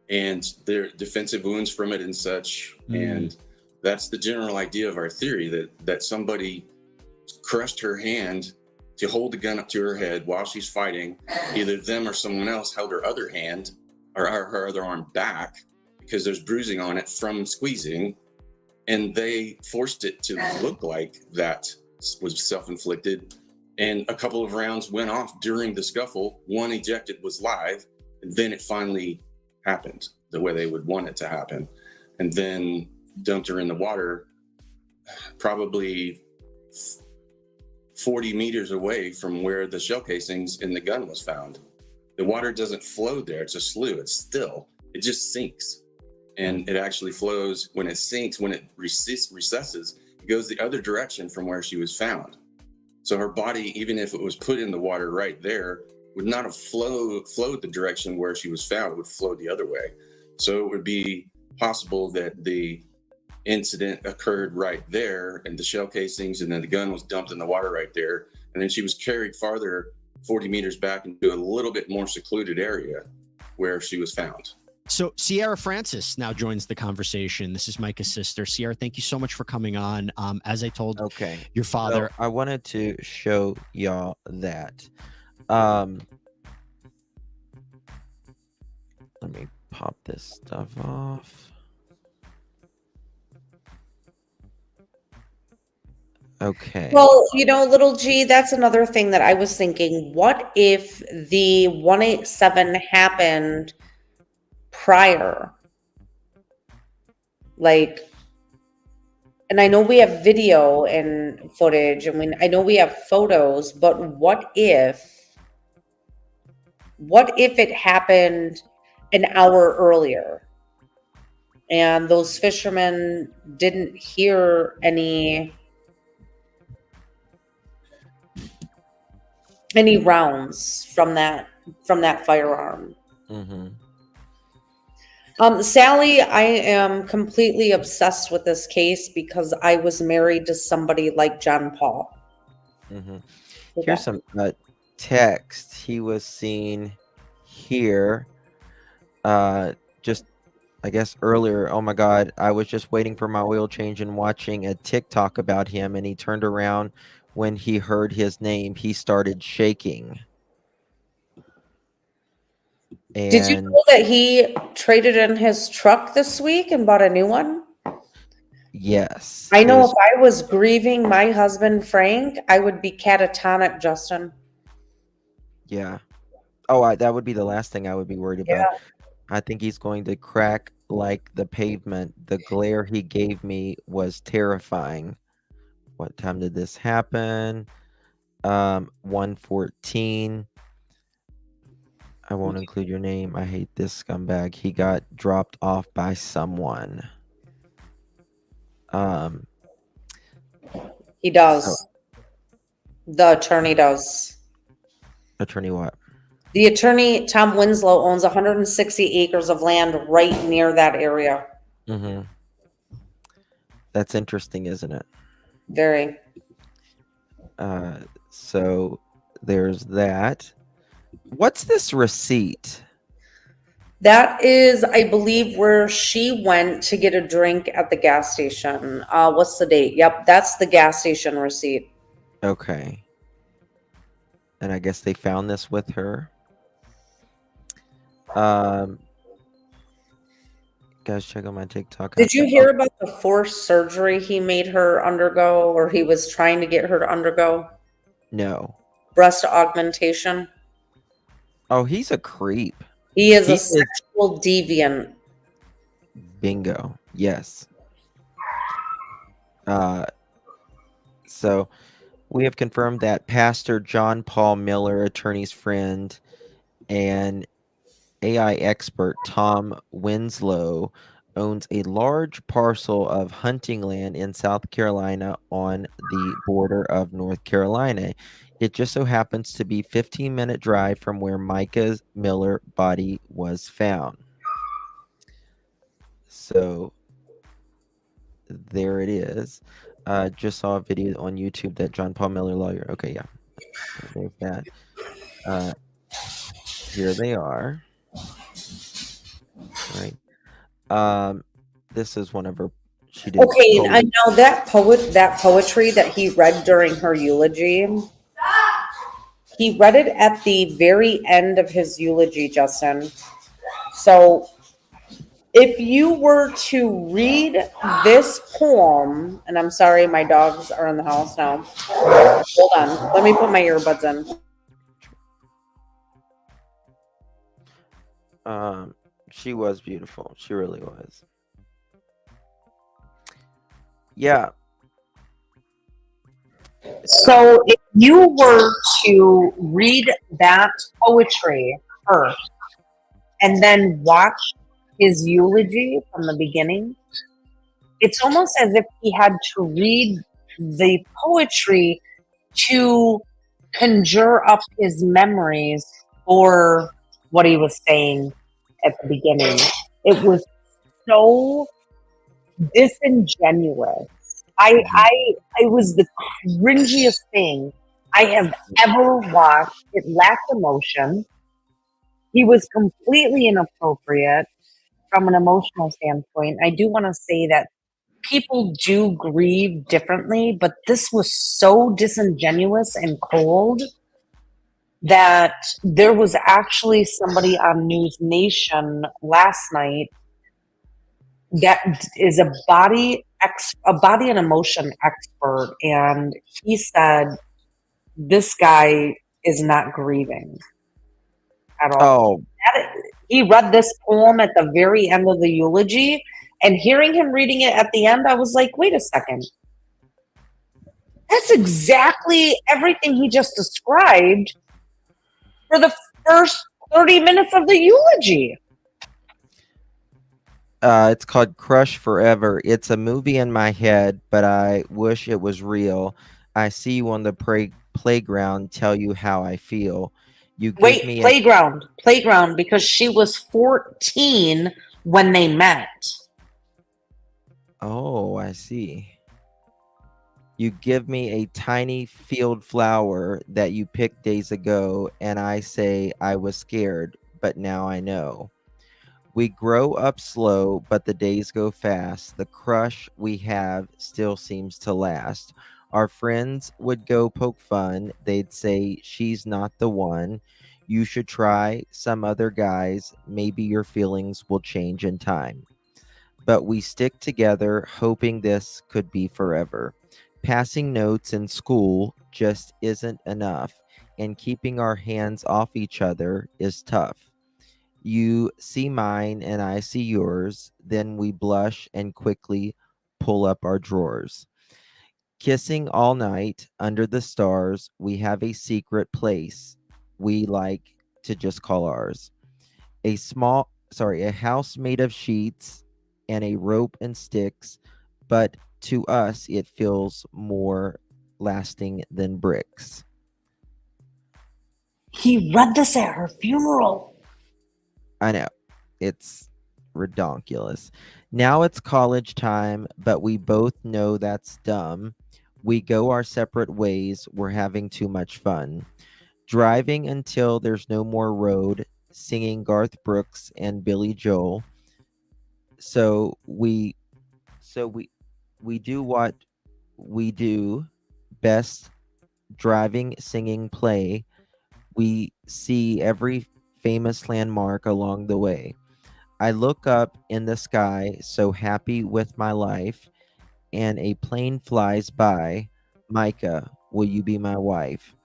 And there are defensive wounds from it and such. And that's the general idea of our theory, that somebody crushed her hand to hold the gun up to her head while she's fighting. Either them or someone else held her other hand or her other arm back, because there's bruising on it from squeezing. And they forced it to look like that was self-inflicted. And a couple of rounds went off during the scuffle. One ejected was live. And then it finally happened the way they would want it to happen. And then dumped her in the water, probably 40 meters away from where the shell casings in the gun was found. The water doesn't flow there. It's a slough. It's still. It just sinks. And it actually flows when it sinks, when it recesses, it goes the other direction from where she was found. So her body, even if it was put in the water right there, would not have flowed the direction where she was found. It would flow the other way. So it would be possible that the incident occurred right there, and the shell casings, and then the gun was dumped in the water right there. And then she was carried farther 40 meters back into a little bit more secluded area where she was found. So Sierra Francis now joins the conversation. This is Mica's sister. Sierra, thank you so much for coming on. As I told your father, so I wanted to show y'all that. Let me pop this stuff off. Okay. Well, little G, that's another thing that I was thinking. What if the 187 happened prior? And I know we have video and footage, and I know we have photos, but what if it happened an hour earlier and those fishermen didn't hear any rounds from that firearm? Mm-hmm. Sally, I am completely obsessed with this case because I was married to somebody like John Paul. Mm-hmm. Here's some text. He was seen here just, I guess, earlier. Oh my God, I was just waiting for my oil change and watching a TikTok about him, and he turned around. When he heard his name, he started shaking. And did you know that he traded in his truck this week and bought a new one? Yes. I know if I was grieving my husband, Frank, I would be catatonic, Justin. Yeah. Oh, that would be the last thing I would be worried about. Yeah. I think he's going to crack like the pavement. The glare he gave me was terrifying. What time did this happen? 1:14. I won't include your name. I hate this scumbag. He got dropped off by someone. He does. The attorney does. Attorney what? The attorney, Tom Winslow, owns 160 acres of land right near that area. Mm-hmm. That's interesting, isn't it? Very. So there's that. What's this receipt? That is, I believe, where she went to get a drink at the gas station. What's the date? Yep, that's the gas station receipt. Okay. And I guess they found this with her. Guys, check out my TikTok. Did you hear about the forced surgery he made her undergo, or he was trying to get her to undergo? No. Breast augmentation. Oh, he's a creep. He is a He is sexual deviant. bingo. Yes. So we have confirmed that Pastor John Paul Miller, attorney's friend, and AI expert Tom Winslow owns a large parcel of hunting land in South Carolina on the border of North Carolina. It just so happens to be 15-minute drive from where Mica Miller body was found. So there it is. Just saw a video on YouTube that John Paul Miller lawyer. Okay, yeah. So there's that. Here they are. Right. This is one of her. She did. Okay, and I poetry. know that poetry that he read during her eulogy. He read it at the very end of his eulogy, Justin. So if you were to read this poem, and I'm sorry, my dogs are in the house now. Hold on. Let me put my earbuds in. She was beautiful. She really was. Yeah. So if you were to read that poetry first and then watch his eulogy from the beginning, it's almost as if he had to read the poetry to conjure up his memories for what he was saying at the beginning. It was so disingenuous. It was the cringiest thing I have ever watched. It lacked emotion. He was completely inappropriate from an emotional standpoint. I do want to say that people do grieve differently, but this was so disingenuous and cold that there was actually somebody on News Nation last night that is a body and emotion expert, and he said this guy is not grieving at all. Oh, He read this poem at the very end of the eulogy, and hearing him reading it at the end, I was like, wait a second. That's exactly everything he just described for the first 30 minutes of the eulogy. it's called Crush Forever. It's a movie in my head, but I wish it was real. I see you on the playground, tell you how I feel. You give Wait, me a playground, because she was 14 when they met. Oh, I see. You give me a tiny field flower that you picked days ago, and I say I was scared, but now I know. We grow up slow, but the days go fast. The crush we have still seems to last. Our friends would go poke fun. They'd say, she's not the one. You should try some other guys. Maybe your feelings will change in time. But we stick together, hoping this could be forever. Passing notes in school just isn't enough, and keeping our hands off each other is tough. You see mine and I see yours, then we blush and quickly pull up our drawers. Kissing all night under the stars, we have a secret place we like to just call ours. A house made of sheets and a rope and sticks, but to us it feels more lasting than bricks. He read this at her funeral. I know. It's redonkulous. Now it's college time, but we both know that's dumb. We go our separate ways. We're having too much fun. Driving until there's no more road, singing Garth Brooks and Billy Joel. So we we do what we do best, driving, singing, play. We see every famous landmark along the way. I look up in the sky, so happy with my life, and a plane flies by. Mica, will you be my wife?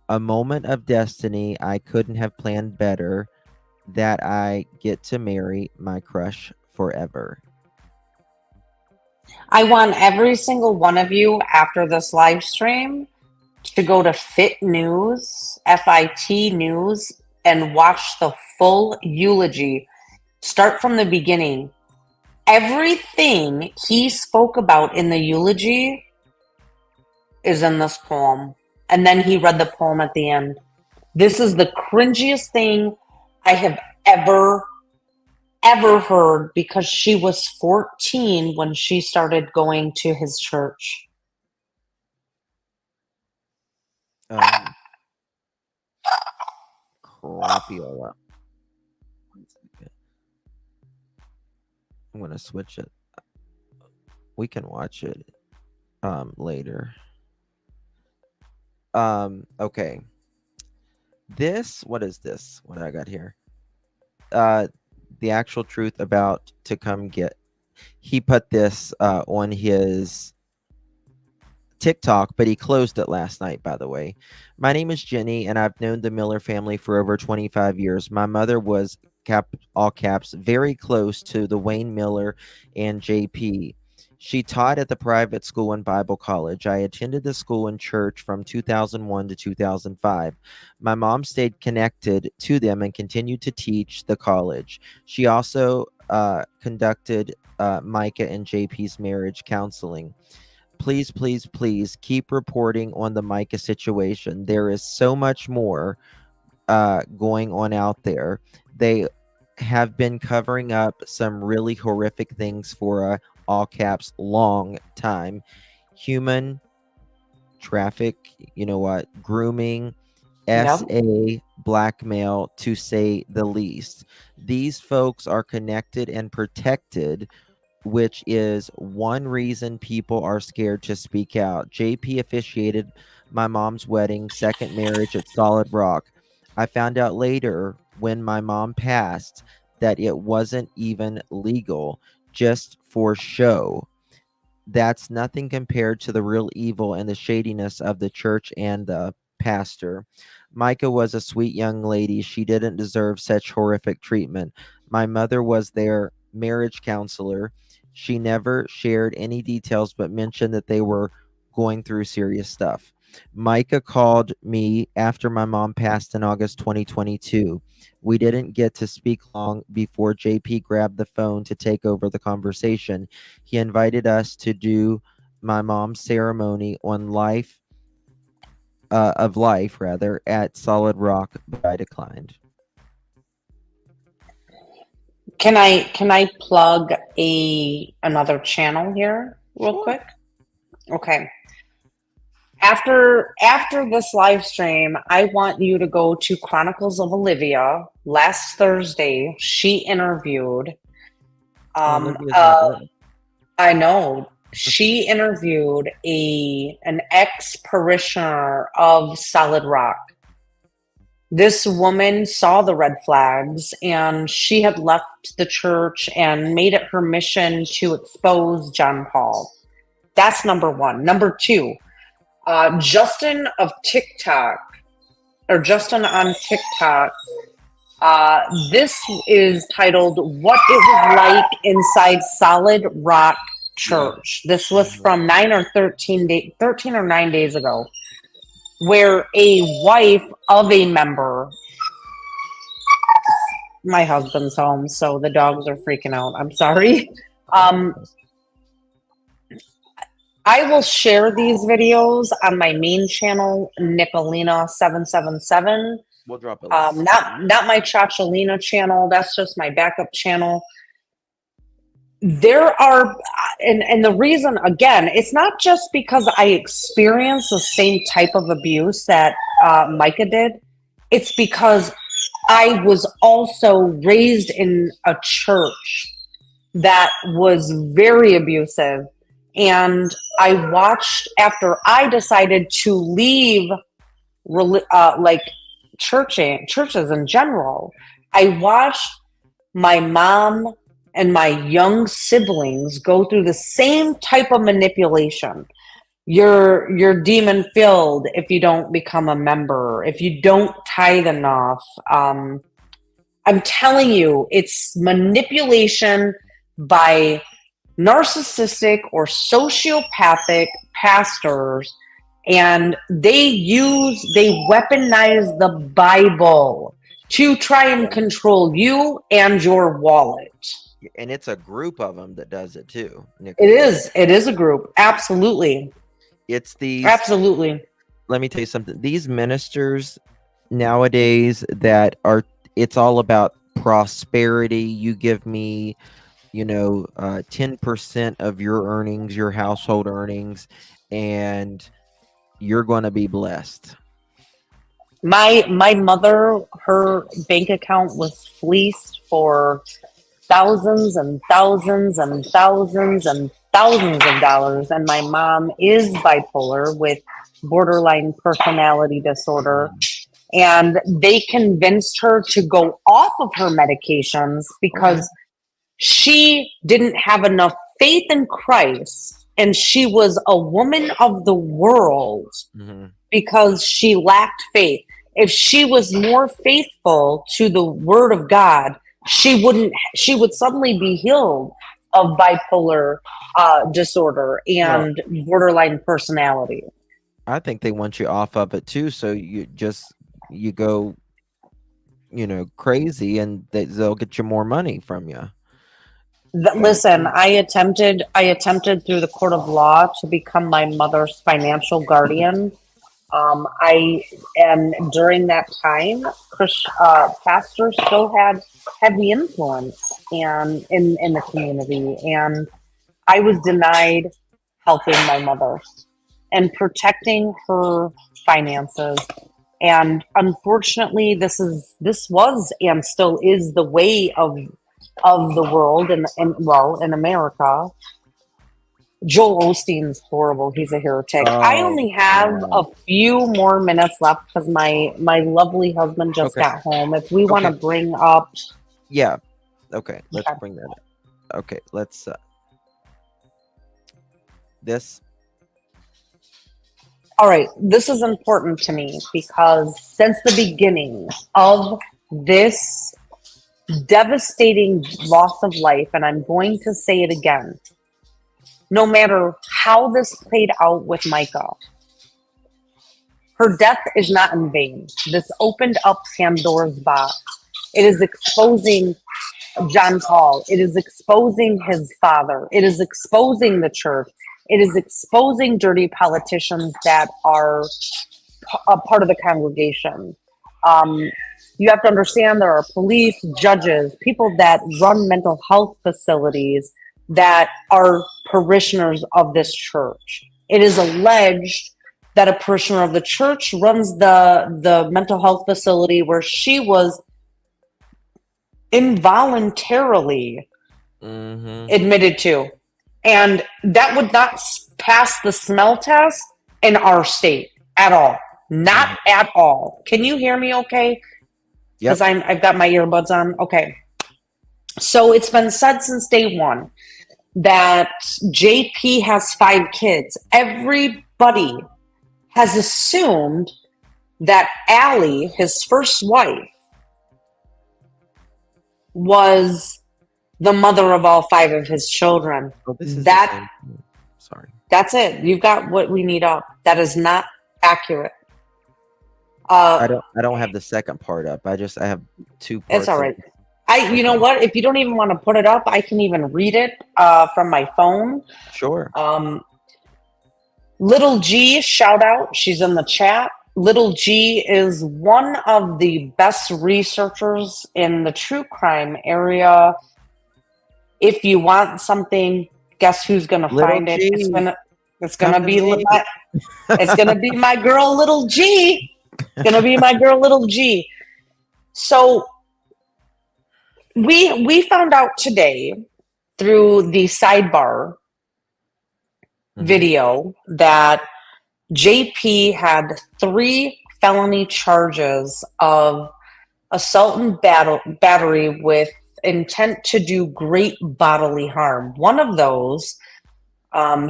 A moment of destiny I couldn't have planned better, that I get to marry my crush forever. I want every single one of you after this live stream to go to Fit News, FIT News, and watch the full eulogy. Start from the beginning. Everything he spoke about in the eulogy is in this poem. And then he read the poem at the end. This is the cringiest thing I have ever heard, because she was 14 when she started going to his church. Crappiola. One second. I'm gonna switch it. We can watch it later. Okay. What is this? What I got here? The actual truth about to come get. He put this on his TikTok, but he closed it last night, by the way. My name is Jenny, and I've known the Miller family for over 25 years. My mother was, all caps, very close to the Wayne Miller and JP. She taught at the private school and Bible college. I attended the school and church from 2001 to 2005. My mom stayed connected to them and continued to teach the college. She also conducted Mica and JP's marriage counseling. Please, please, please keep reporting on the Mica situation. There is so much more going on out there. They have been covering up some really horrific things for a, all caps, long time. Human traffic, grooming, SA, blackmail, to say the least. These folks are connected and protected, which is one reason people are scared to speak out. JP officiated my mom's wedding, second marriage at Solid Rock. I found out later when my mom passed that it wasn't even legal, just for show. That's nothing compared to the real evil and the shadiness of the church and the pastor. Mica was a sweet young lady. She didn't deserve such horrific treatment. My mother was their marriage counselor. She never shared any details, but mentioned that they were going through serious stuff. Mica called me after my mom passed in August 2022. We didn't get to speak long before JP grabbed the phone to take over the conversation. He invited us to do my mom's ceremony on life at Solid Rock, but I declined. Can I plug another channel here real quick? Okay. After this live stream, I want you to go to Chronicles of Olivia. Last Thursday, she interviewed I know. She interviewed an ex-parishioner of Solid Rock. This woman saw the red flags, and she had left the church and made it her mission to expose John Paul. That's number one. Number two, Justin on TikTok. This is titled "What It Was Like Inside Solid Rock Church." This was from 13 or 9 days ago, where a wife of a member. My husband's home, so the dogs are freaking out. I'm sorry. I will share these videos on my main channel, Nicolina777. We'll drop it. Not my Chachalina channel. That's just my backup channel. There are, and the reason, again, it's not just because I experienced the same type of abuse that Mica did. It's because I was also raised in a church that was very abusive. And I watched, after I decided to leave like churches in general, I watched my mom and my young siblings go through the same type of manipulation. You're demon filled if you don't become a member, if you don't tithe enough. I'm telling you, it's manipulation by narcissistic or sociopathic pastors, and they weaponize the Bible to try and control you and your wallet. And it's a group of them that does it too, It is a group. Absolutely. It's these. Absolutely. Let me tell you something. These ministers nowadays that are, it's all about prosperity. You give me, 10% of your earnings, your household earnings, and you're going to be blessed. My mother, her bank account was fleeced for thousands and thousands and thousands and thousands of dollars, and my mom is bipolar with borderline personality disorder, and they convinced her to go off of her medications because she didn't have enough faith in Christ, and she was a woman of the world because she lacked faith. If she was more faithful to the word of God, she would suddenly be healed of bipolar disorder and borderline personality. I think they want you off of it too, so you go, crazy, and they'll get you more money from you. Listen, I attempted through the court of law to become my mother's financial guardian. And during that time, pastors still had heavy influence and in the community, and I was denied helping my mother and protecting her finances. And unfortunately, this was and still is the way of the world in America. Joel Osteen's horrible. He's a heretic. I only have a few more minutes left because my lovely husband just got home. If we want to bring up... Yeah. Okay. Let's bring that up. Okay. Let's... this... All right. This is important to me because since the beginning of this devastating loss of life, and I'm going to say it again, no matter how this played out with Mica, her death is not in vain. This opened up Pandora's box. It is exposing John Paul. It is exposing his father. It is exposing the church. It is exposing dirty politicians that are a part of the congregation. You have to understand there are police, judges, people that run mental health facilities that are parishioners of this church. It is alleged that a parishioner of the church runs the mental health facility where she was involuntarily admitted to. And that would not pass the smell test in our state at all. Not at all. Can you hear me okay? Because I've got my earbuds on. Okay. So it's been said since day one that JP has 5 kids. Everybody has assumed that Allie, his first wife, was the mother of all 5 of his children. That's it. You've got what we need up. That is not accurate. I don't have the second part up. I have 2 parts. It's all right. You know what? If you don't even want to put it up, I can even read it from my phone. Sure. Little G, shout out. She's in the chat. Little G is one of the best researchers in the true crime area. If you want something, guess who's going to find it? It's gonna be my girl, Little G. Gonna be my girl, little G. So we found out today through the sidebar Mhm. video that JP had 3 felony charges of assault and battery with intent to do great bodily harm. One of those,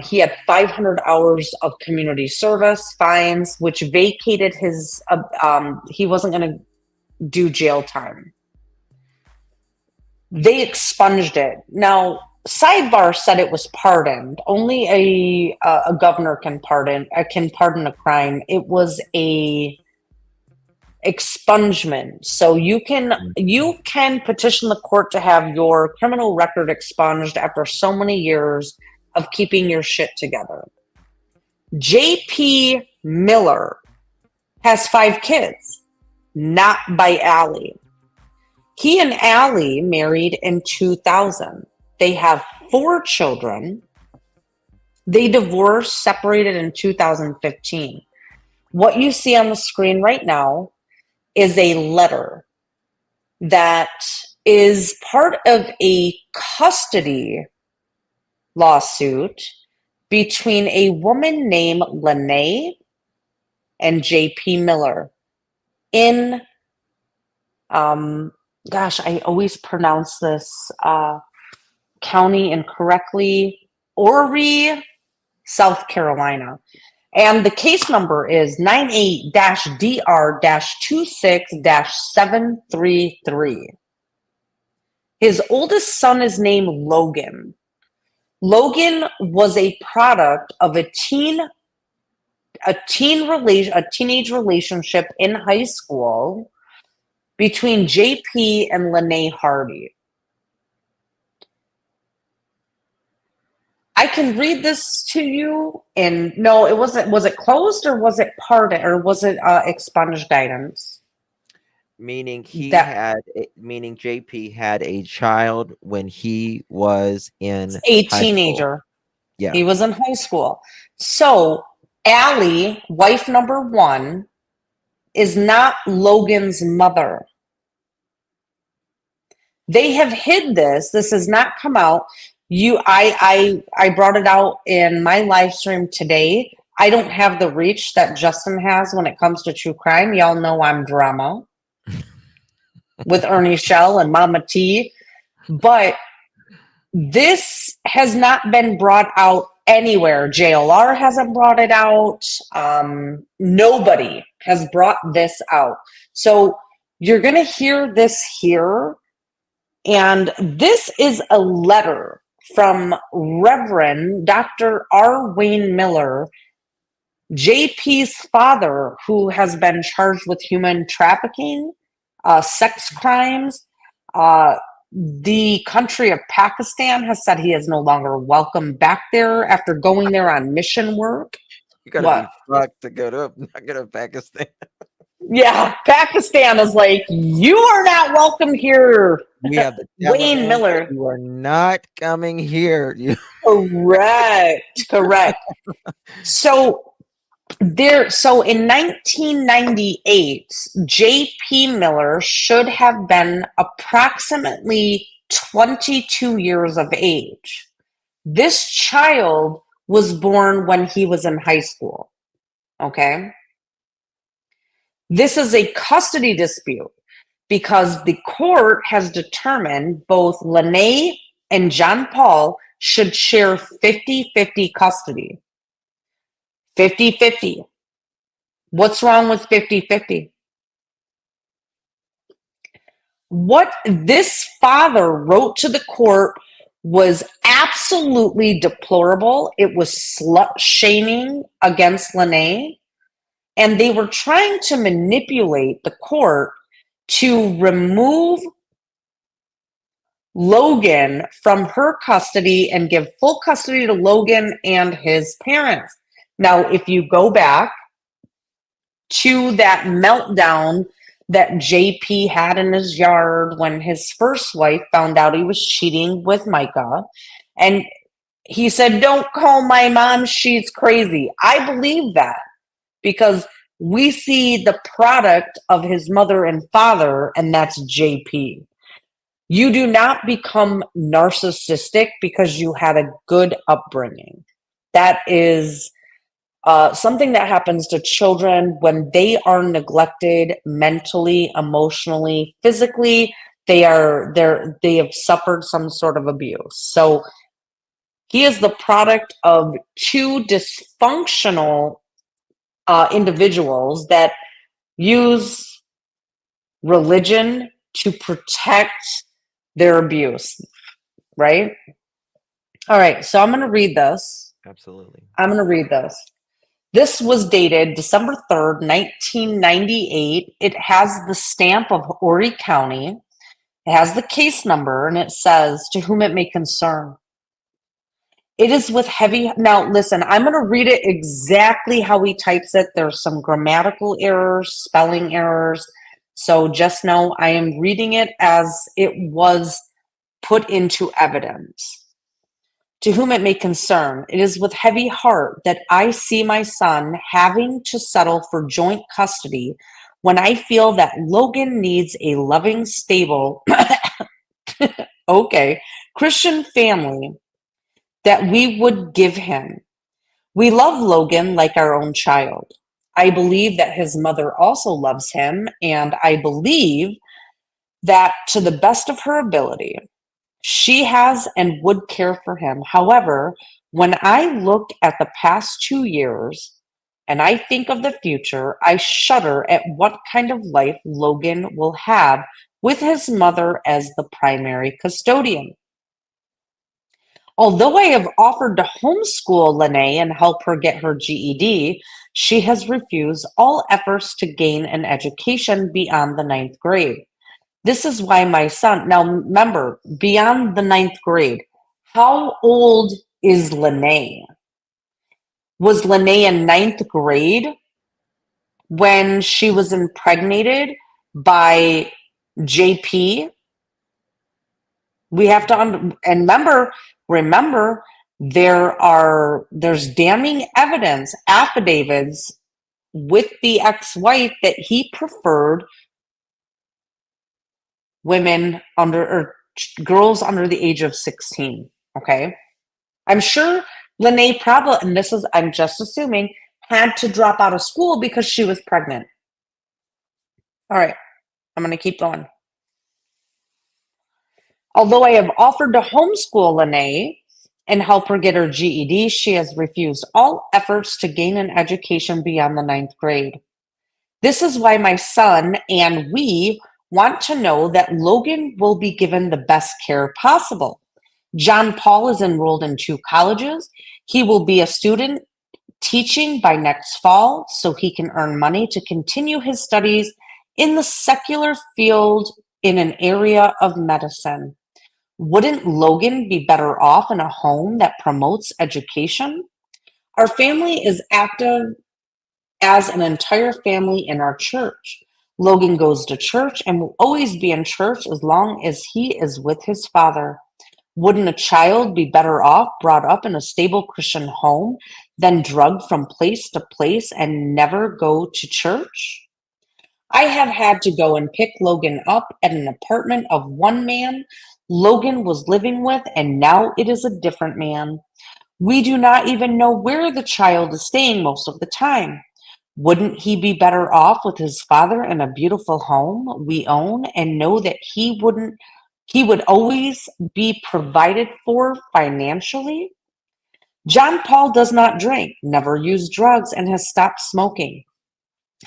he had 500 hours of community service, fines, which vacated his, he wasn't going to do jail time. They expunged it. Now, sidebar said it was pardoned. Only a governor can pardon a crime. It was a expungement. So you can petition the court to have your criminal record expunged after so many years of keeping your shit together. JP Miller has 5 kids, not by Allie. He and Allie married in 2000. They have 4 children. They divorced, separated in 2015. What you see on the screen right now is a letter that is part of a custody lawsuit between a woman named Lene and JP Miller in I always pronounce this county incorrectly, Horry, South Carolina. And the case number is 98-DR-26-733. His oldest son is named Logan. Logan was a product of a teenage relationship in high school between JP and Lene Hardy. I can read this to you, and no, it wasn't. Was it closed or was it pardoned or was it expunged guidance? Meaning meaning JP had a child when he was in a high teenager. School. Yeah. He was in high school. So Allie, wife number 1, is not Logan's mother. They have hid this. This has not come out. I brought it out in my live stream today. I don't have the reach that Justin has when it comes to true crime. Y'all know I'm drama with Ernie Shell and Mama T. But this has not been brought out anywhere. JLR hasn't brought it out. Nobody has brought this out. So you're going to hear this here. And this is a letter from Reverend Dr. R. Wayne Miller, JP's father, who has been charged with human trafficking, sex crimes. The country of Pakistan has said he is no longer welcome back there after going there on mission work. You gotta be fucked to not go to Pakistan. Yeah, Pakistan is like, you are not welcome here. We have the Wayne Miller. You are not coming here. Correct. So in 1998, JP Miller should have been approximately 22 years of age. This child was born when he was in high school. Okay? This is a custody dispute because the court has determined both Lene and John Paul should share 50-50 custody. 50-50. What's wrong with 50-50? What this father wrote to the court was absolutely deplorable. It was slut-shaming against Lene. And they were trying to manipulate the court to remove Logan from her custody and give full custody to Logan and his parents. Now, if you go back to that meltdown that JP had in his yard when his first wife found out he was cheating with Mica, and he said, "Don't call my mom, she's crazy." I believe that. Because We see the product of his mother and father, and that's JP. You do not become narcissistic because you had a good upbringing. That is something that happens to children when they are neglected mentally, emotionally, physically. They have suffered some sort of abuse. So he is the product of two dysfunctional individuals that use religion to protect their abuse, right? All right, so I'm going to read this. Absolutely. I'm going to read this. This was dated December 3rd, 1998. It has the stamp of Horry County. It has the case number, and it says, "To whom it may concern." It is with heavy. Now, listen, I'm going to read it exactly how he types it. There's some grammatical errors, spelling errors. So just know I am reading it as it was put into evidence. To whom it may concern, it is with heavy heart that I see my son having to settle for joint custody when I feel that Logan needs a loving, stable, Christian family that we would give him. We love Logan like our own child. I believe that his mother also loves him, and I believe that to the best of her ability, she has and would care for him. However, when I look at the past 2 years and I think of the future, I shudder at what kind of life Logan will have with his mother as the primary custodian. Although I have offered to homeschool Lene and help her get her GED, she has refused all efforts to gain an education beyond the 9th grade. This is why my son, now remember, beyond the 9th grade, how old is Lene? Was Lene in 9th grade when she was impregnated by JP? We have to, and remember, there's damning evidence, affidavits with the ex-wife that he preferred women under or girls under the age of 16. Okay. I'm sure Lene probably, and this is, I'm just assuming, had to drop out of school because she was pregnant. All right. I'm going to keep going. Although I have offered to homeschool Lene and help her get her GED, she has refused all efforts to gain an education beyond the 9th grade. This is why my son and we want to know that Logan will be given the best care possible. John Paul is enrolled in 2 colleges. He will be a student teaching by next fall so he can earn money to continue his studies in the secular field in an area of medicine. Wouldn't Logan be better off in a home that promotes education? Our family is active as an entire family in our church. Logan goes to church and will always be in church as long as he is with his father. Wouldn't a child be better off brought up in a stable Christian home than drugged from place to place and never go to church? I have had to go and pick Logan up at an apartment of one man Logan was living with, and now it is a different man. We do not even know where the child is staying most of the time. Wouldn't he be better off with his father in a beautiful home we own and know that he would always be provided for financially? John Paul does not drink, never used drugs, and has stopped smoking.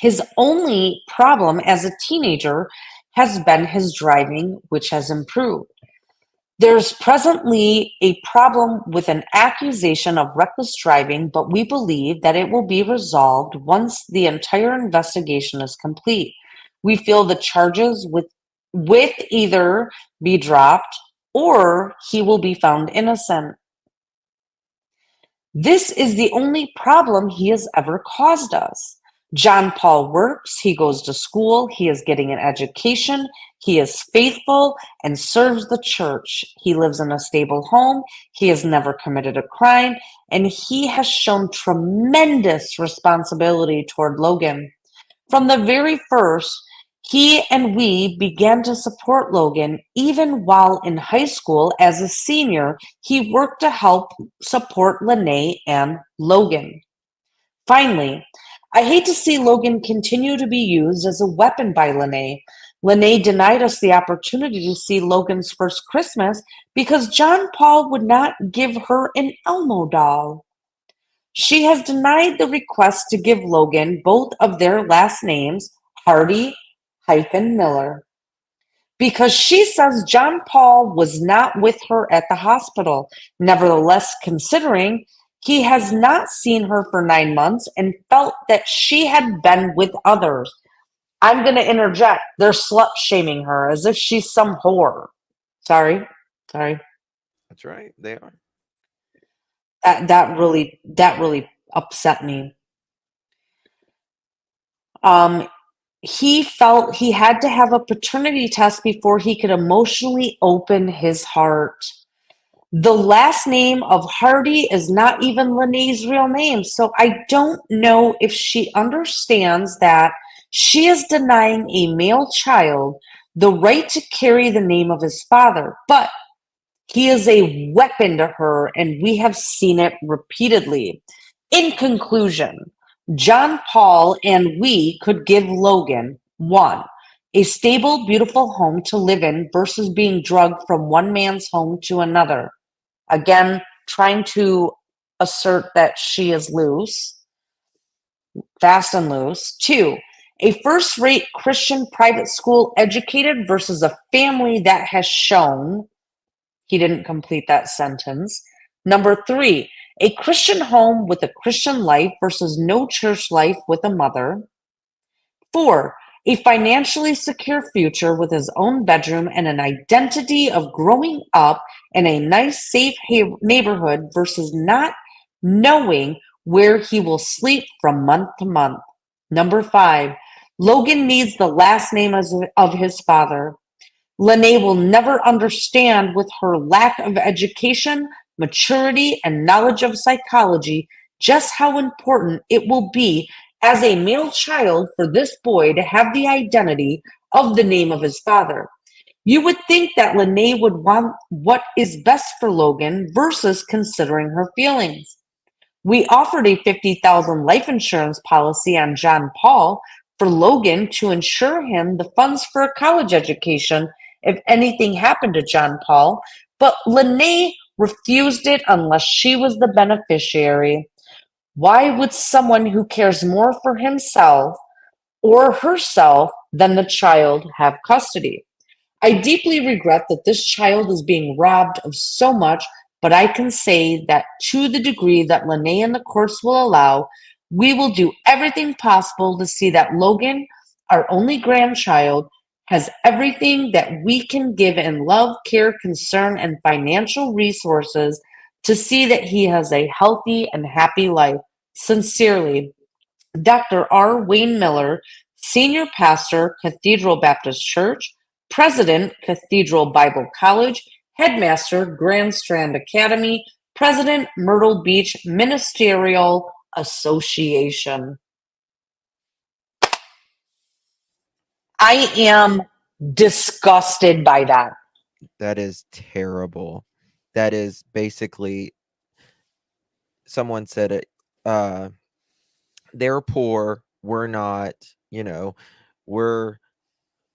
His only problem as a teenager has been his driving, which has improved. There's presently a problem with an accusation of reckless driving, but we believe that it will be resolved once the entire investigation is complete. We feel the charges with either be dropped or he will be found innocent. This is the only problem he has ever caused us. John Paul works, he goes to school, he is getting an education, he is faithful and serves the church. He lives in a stable home, he has never committed a crime, and he has shown tremendous responsibility toward Logan. From the very first, he and we began to support Logan. Even while in high school as a senior, he worked to help support Lene and Logan. Finally, I hate to see Logan continue to be used as a weapon by Lene. Lene denied us the opportunity to see Logan's first Christmas because John Paul would not give her an Elmo doll. She has denied the request to give Logan both of their last names, Hardy-Miller, because she says John Paul was not with her at the hospital. Nevertheless, considering he has not seen her for 9 months and felt that she had been with others. I'm going to interject. They're slut shaming her as if she's some whore. Sorry. That's right. They are. That really upset me. He felt he had to have a paternity test before he could emotionally open his heart. The last name of Hardy is not even Lene's real name, so I don't know if she understands that she is denying a male child the right to carry the name of his father. But he is a weapon to her, and we have seen it repeatedly. In conclusion, John Paul and we could give Logan, one, a stable, beautiful home to live in versus being drugged from one man's home to another. Again, trying to assert that she is loose, fast and loose. Two, a first-rate Christian private school educated versus a family that has shown. He didn't complete that sentence. Number three, a Christian home with a Christian life versus no church life with a mother. Four, a financially secure future with his own bedroom and an identity of growing up in a nice, safe neighborhood versus not knowing where he will sleep from month to month. Number five, Logan needs the last name of his father. Lene will never understand with her lack of education, maturity, and knowledge of psychology just how important it will be as a male child for this boy to have the identity of the name of his father. You would think that Lene would want what is best for Logan versus considering her feelings. We offered a $50,000 life insurance policy on John Paul for Logan to insure him the funds for a college education if anything happened to John Paul, but Lene refused it unless she was the beneficiary. Why would someone who cares more for himself or herself than the child have custody? I deeply regret that this child is being robbed of so much, but I can say that to the degree that Lene and the courts will allow, we will do everything possible to see that Logan, our only grandchild, has everything that we can give in love, care, concern, and financial resources to see that he has a healthy and happy life. Sincerely, Dr. R. Wayne Miller, Senior Pastor, Cathedral Baptist Church, President, Cathedral Bible College, Headmaster, Grand Strand Academy, President, Myrtle Beach Ministerial Association. I am disgusted by that. That is terrible. That is basically, someone said it, they're poor, we're not, we're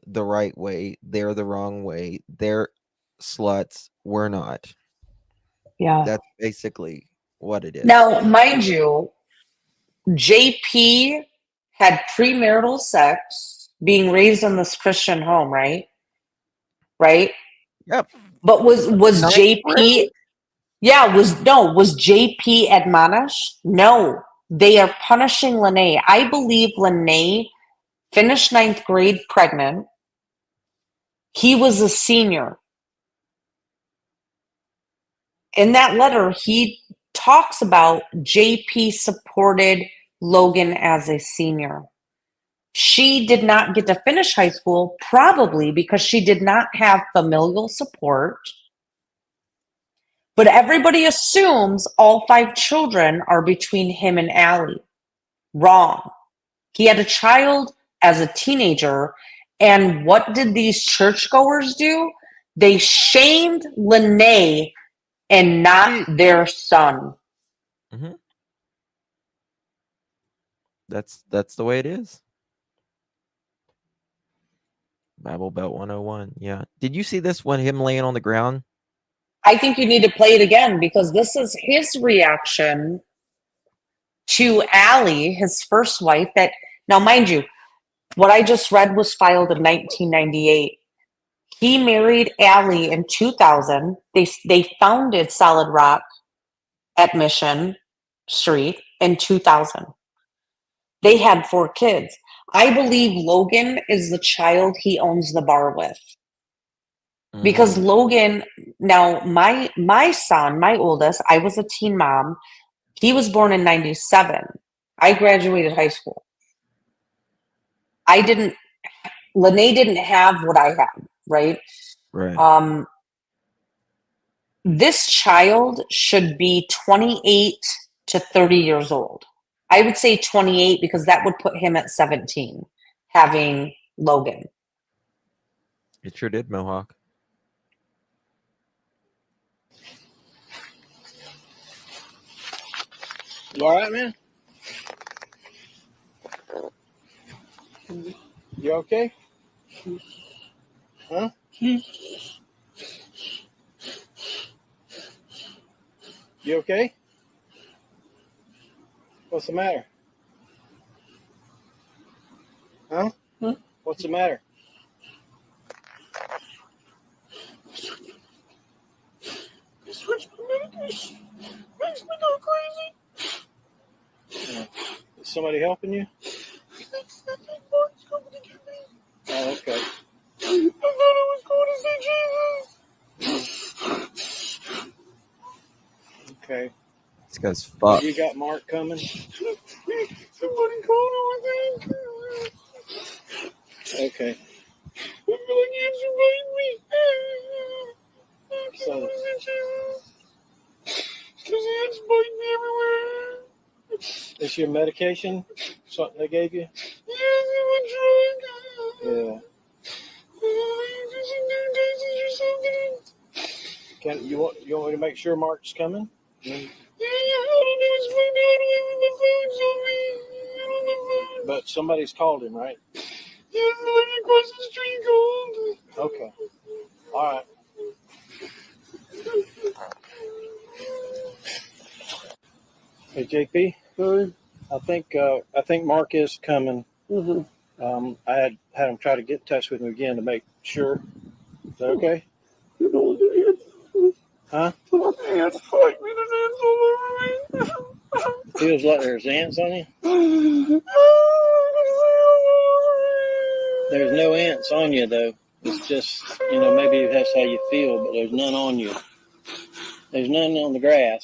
the right way, they're the wrong way, they're sluts, we're not. Yeah. That's basically what it is. Now, mind you, JP had premarital sex, being raised in this Christian home, right? Right? Yep. But was Ninth JP grade? was JP admonished? No. They are punishing Lene. I believe Lene finished 9th grade pregnant. He was a senior. In that letter, he talks about JP supported Logan as a senior. She did not get to finish high school, probably because she did not have familial support. But everybody assumes all 5 children are between him and Allie. Wrong. He had a child as a teenager. And what did these churchgoers do? They shamed Lene and not their son. Hmm. That's the way it is. Bible Belt 101. Yeah. Did you see this one, him laying on the ground? I think you need to play it again because this is his reaction to Allie, his first wife. That now, mind you, what I just read was filed in 1998. He married Allie in 2000. They founded Solid Rock at Mission Street in 2000. They had 4 kids. I believe Logan is the child he owns the bar with. Because Logan, now my son, my oldest, I was a teen mom. He was born in 97. I graduated high school. Lene didn't have what I had, right? Right. This child should be 28 to 30 years old. I would say 28 because that would put him at 17, having Logan. It sure did, Mohawk. You all right, man? You okay? Huh? You okay? What's the matter? Huh? What's the matter? Switch my medication. Makes me go crazy. Is somebody helping you? I think Mark's coming to get me. Oh, okay. I thought I was going to see Jesus. Okay. This guy's fucked. You got Mark coming? Somebody called him, I think. Okay. I feel like he survived me. So, because he had spiked me everywhere. Is your medication something they gave you? Yes, it was drug. Yeah. Can you want me to make sure Mark's coming? But somebody's called him, right? Yeah, somebody across the street called. Okay. All right. Hey, JP. I think Mark is coming. Mm-hmm. I had him try to get in touch with him again to make sure. Is that okay? Huh? Ants fight me. There's ants all over me. Feels like there's ants on you? There's no ants on you, though. It's just, maybe that's how you feel, but there's none on you. There's none on the grass.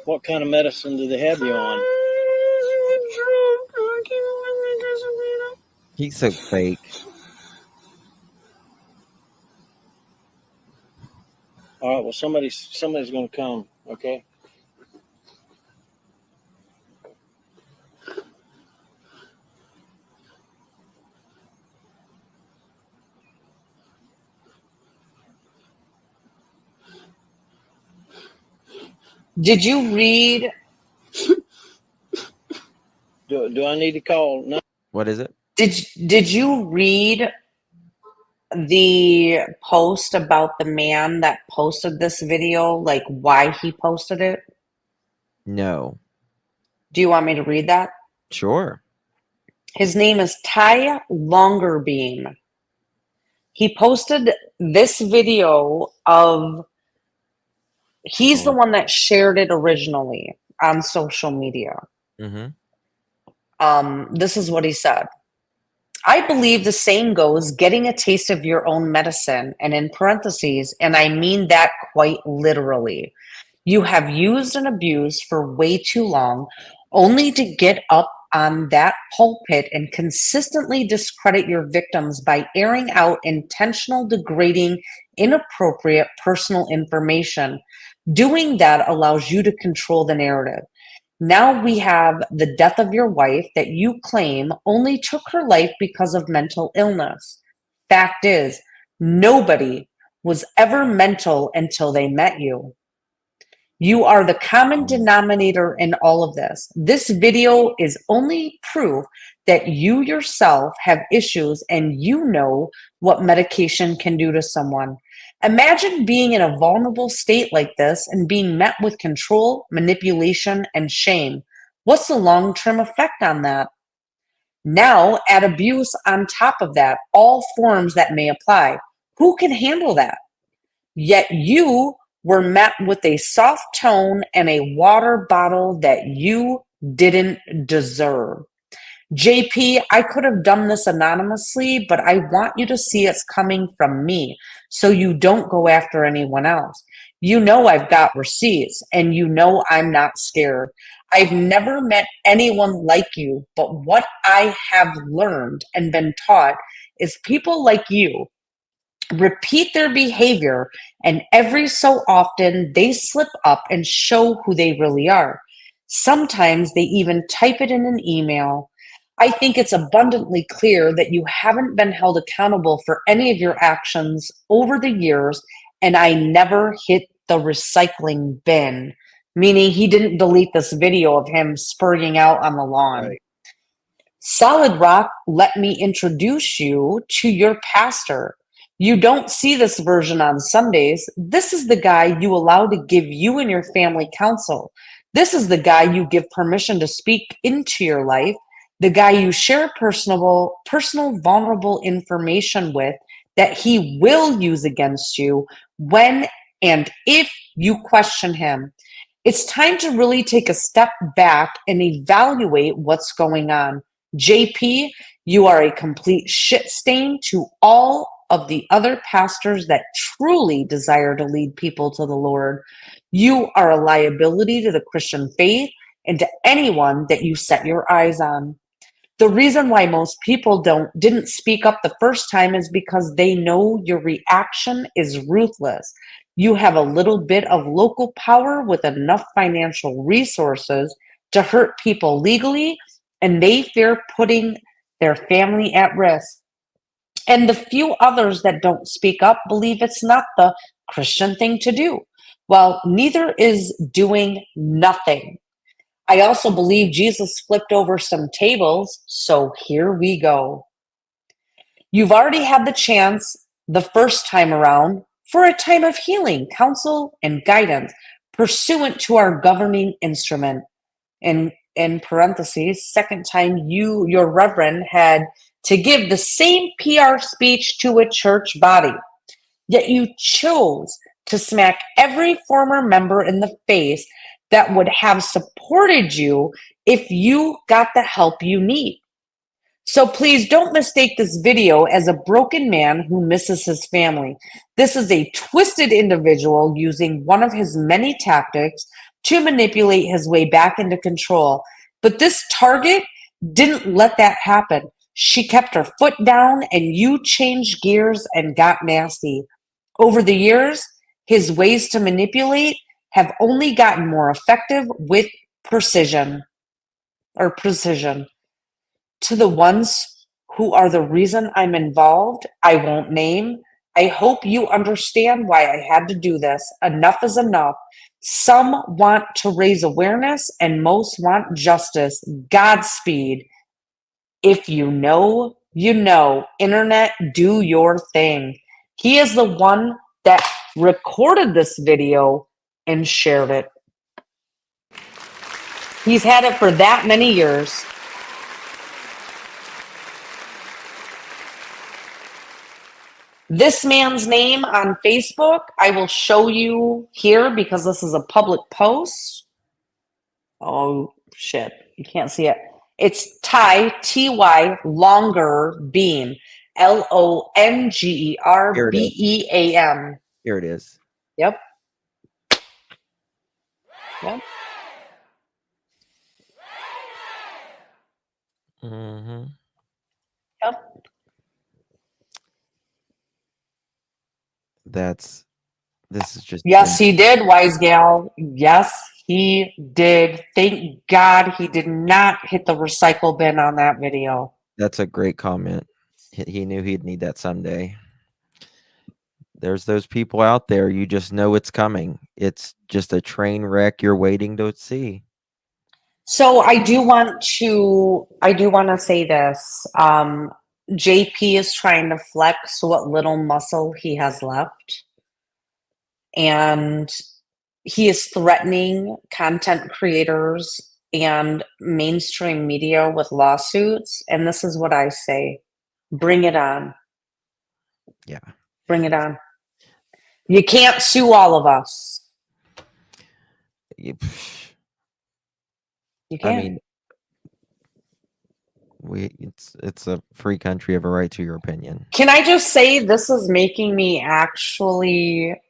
What kind of medicine do they have you on? He's so fake. All right, well, somebody's going to come, okay? Did you read? Do I need to call? No. What is it? Did you read the post about the man that posted this video, like why he posted it? No. Do you want me to read that? Sure. His name is Ty Longerbeam. He posted this video of, he's the one that shared it originally on social media. Mm-hmm. This is what he said. I believe the saying goes, getting a taste of your own medicine, and in parentheses, and I mean that quite literally. You have used and abused for way too long, only to get up on that pulpit and consistently discredit your victims by airing out intentional, degrading, inappropriate personal information. Doing that allows you to control the narrative. Now we have the death of your wife that you claim only took her life because of mental illness. Fact is, nobody was ever mental until they met you. You are the common denominator in all of this. This video is only proof that you yourself have issues and you know what medication can do to someone. Imagine being in a vulnerable state like this and being met with control, manipulation, and shame. What's the long term effect on that? Now, add abuse on top of that, all forms that may apply. Who can handle that? Yet you were met with a soft tone and a water bottle that you didn't deserve. JP, I could have done this anonymously, but I want you to see it's coming from me so you don't go after anyone else. You know I've got receipts and you know I'm not scared. I've never met anyone like you, but what I have learned and been taught is people like you repeat their behavior, and every so often they slip up and show who they really are. Sometimes they even type it in an email. I think it's abundantly clear that you haven't been held accountable for any of your actions over the years, and I never hit the recycling bin, meaning he didn't delete this video of him spurting out on the lawn. Right. Solid Rock, let me introduce you to your pastor. You don't see this version on Sundays. This is the guy you allow to give you and your family counsel. This is the guy you give permission to speak into your life, the guy you share personal, vulnerable information with that he will use against you when and if you question him. It's time to really take a step back and evaluate what's going on. JP, you are a complete shit stain to all of the other pastors that truly desire to lead people to the Lord. You are a liability to the Christian faith and to anyone that you set your eyes on. The reason why most people didn't speak up the first time is because they know your reaction is ruthless. You have a little bit of local power with enough financial resources to hurt people legally, and they fear putting their family at risk. And the few others that don't speak up believe it's not the Christian thing to do. Well, neither is doing nothing. I also believe Jesus flipped over some tables, so here we go. You've already had the chance the first time around for a time of healing, counsel, and guidance pursuant to our governing instrument. In parentheses, second time your reverend had to give the same PR speech to a church body. Yet you chose to smack every former member in the face that would have supported you if you got the help you need. So please don't mistake this video as a broken man who misses his family. This is a twisted individual using one of his many tactics to manipulate his way back into control. But this target didn't let that happen. She kept her foot down and you changed gears and got nasty. Over the years, his ways to manipulate have only gotten more effective with precision. To the ones who are the reason I'm involved, I won't name. I hope you understand why I had to do this. Enough is enough. Some want to raise awareness and most want justice. Godspeed. If you know, you know. Internet, do your thing. He is the one that recorded this video and shared it. He's had it for that many years. This man's name on Facebook, I will show you here because this is a public post. Oh, shit. You can't see it. It's Ty, Ty, Longer Beam, Longerbeam. Here it is. Yep. Yep. Mm-hmm. Yep. That's This is just Yes, he did, wise gal. Yes, he did. Thank God he did not hit the recycle bin on that video. that's a great comment. He knew he'd need that someday. There's those people out there, you just know it's coming. It's just a train wreck you're waiting to see. So I do want to say this. JP is trying to flex what little muscle he has left, and he is threatening content creators and mainstream media with lawsuits. And this is what I say: bring it on. Yeah. Bring it on. You can't sue all of us. You- You I can't. mean, it's a free country, of a right to your opinion. Can I just say this is making me actually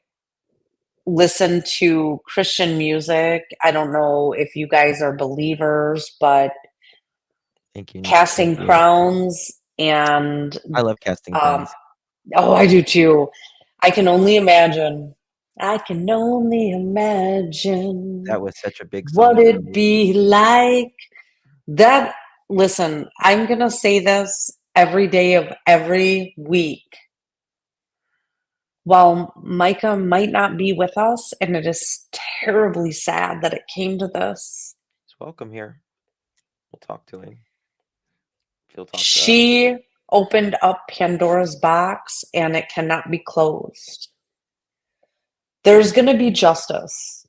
listen to Christian music? I don't know if you guys are believers, but Thank you. Casting Thank you. Crowns and I love casting um, crowns. oh, I do too. I can only imagine. I can only imagine That was such a big what song for it'd me. be like. That, listen, I'm gonna say this every day of every week. While Micah might not be with us, and it is terribly sad that it came to this, He's welcome here. We'll talk to him. He'll talk to us. she opened up Pandora's box and it cannot be closed. There's going to be justice.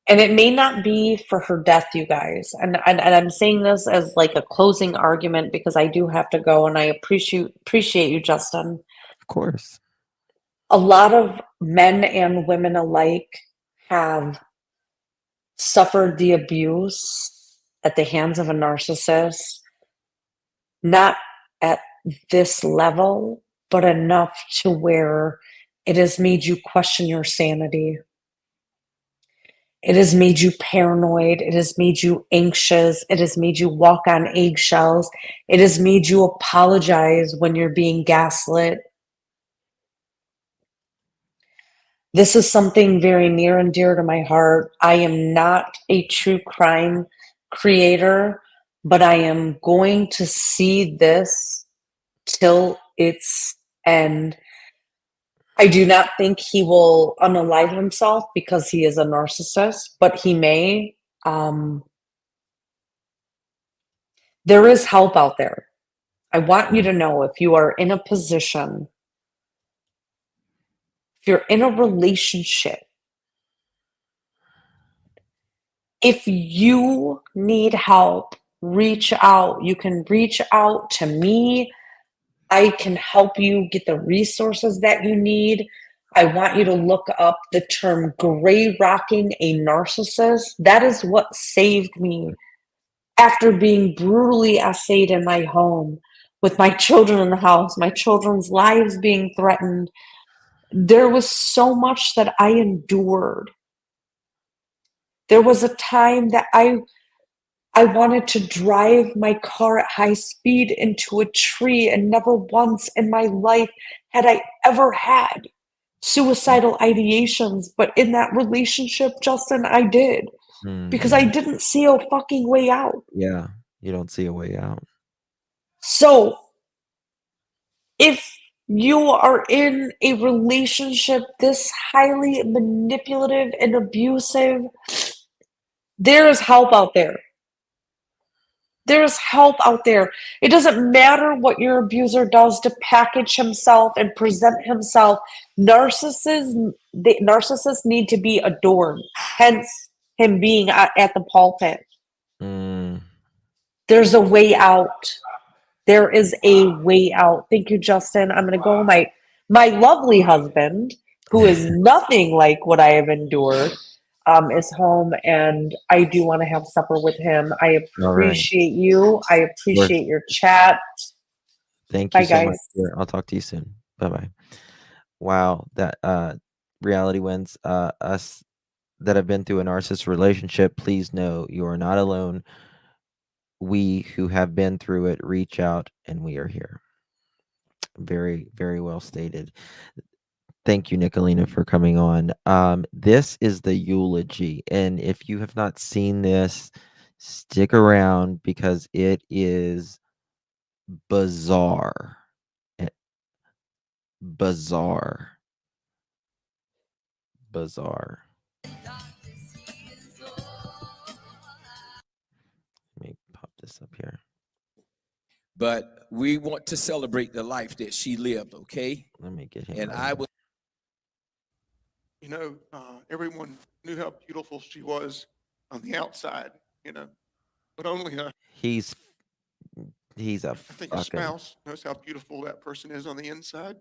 And it may not be for her death, you guys. And I'm saying this as like a closing argument because I do have to go, and I appreciate you, Justin. Of course. A lot of men and women alike have suffered the abuse at the hands of a narcissist, not at this level, but enough to where it has made you question your sanity. It has made you paranoid. It has made you anxious. It has made you walk on eggshells. It has made you apologize when you're being gaslit. This is something very near and dear to my heart. I am not a true crime creator, but I am going to see this till its end. I do not think he will unalive himself because he is a narcissist, but he may. There is help out there. I want you to know, if you are in a position, if you're in a relationship, if you need help, reach out. You can reach out to me. I can help you get the resources that you need. I want you to look up the term gray rocking a narcissist. That is what saved me after being brutally essayed in my home, with my children in the house, my children's lives being threatened. There was so much that I endured. There was a time that I wanted to drive my car at high speed into a tree, and never once in my life had I ever had suicidal ideations. But in that relationship, Justin, I did, because I didn't see a fucking way out. Yeah, you don't see a way out. So if you are in a relationship this highly manipulative and abusive, there is help out there. There's help out there. It doesn't matter what your abuser does to package himself and present himself. Narcissists need to be adored. Hence, him being at the pulpit. There's a way out. There is a way out. Thank you, Justin. I'm going to go. My lovely husband, who is nothing like what I have endured, is home, and I do want to have supper with him. I appreciate you. I appreciate your chat. Thank you Bye, so much. guys. Here, I'll talk to you soon. Bye-bye. Wow, that reality wins. Us that have been through a narcissist relationship, please know you are not alone. We who have been through it, reach out, and we are here. Very, very well stated. Thank you, Nicolina, for coming on. This is the eulogy, and if you have not seen this, stick around because it is bizarre. Eh, Bizarre. Bizarre. Let me pop this up here. But we want to celebrate the life that she lived, okay? Let me get him. And right I here. will. You know, everyone knew how beautiful she was on the outside, but only He's a I think a fucking spouse knows how beautiful that person is on the inside.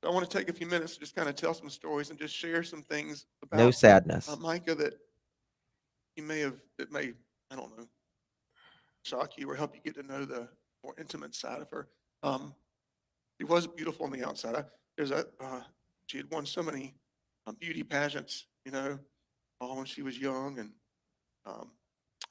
So I want to take a few minutes to just kind of tell some stories and just share some things no about sadness. Mica that that may, I don't know, shock you or help you get to know the more intimate side of her. She was beautiful on the outside. She had won so many beauty pageants, all when she was young, and I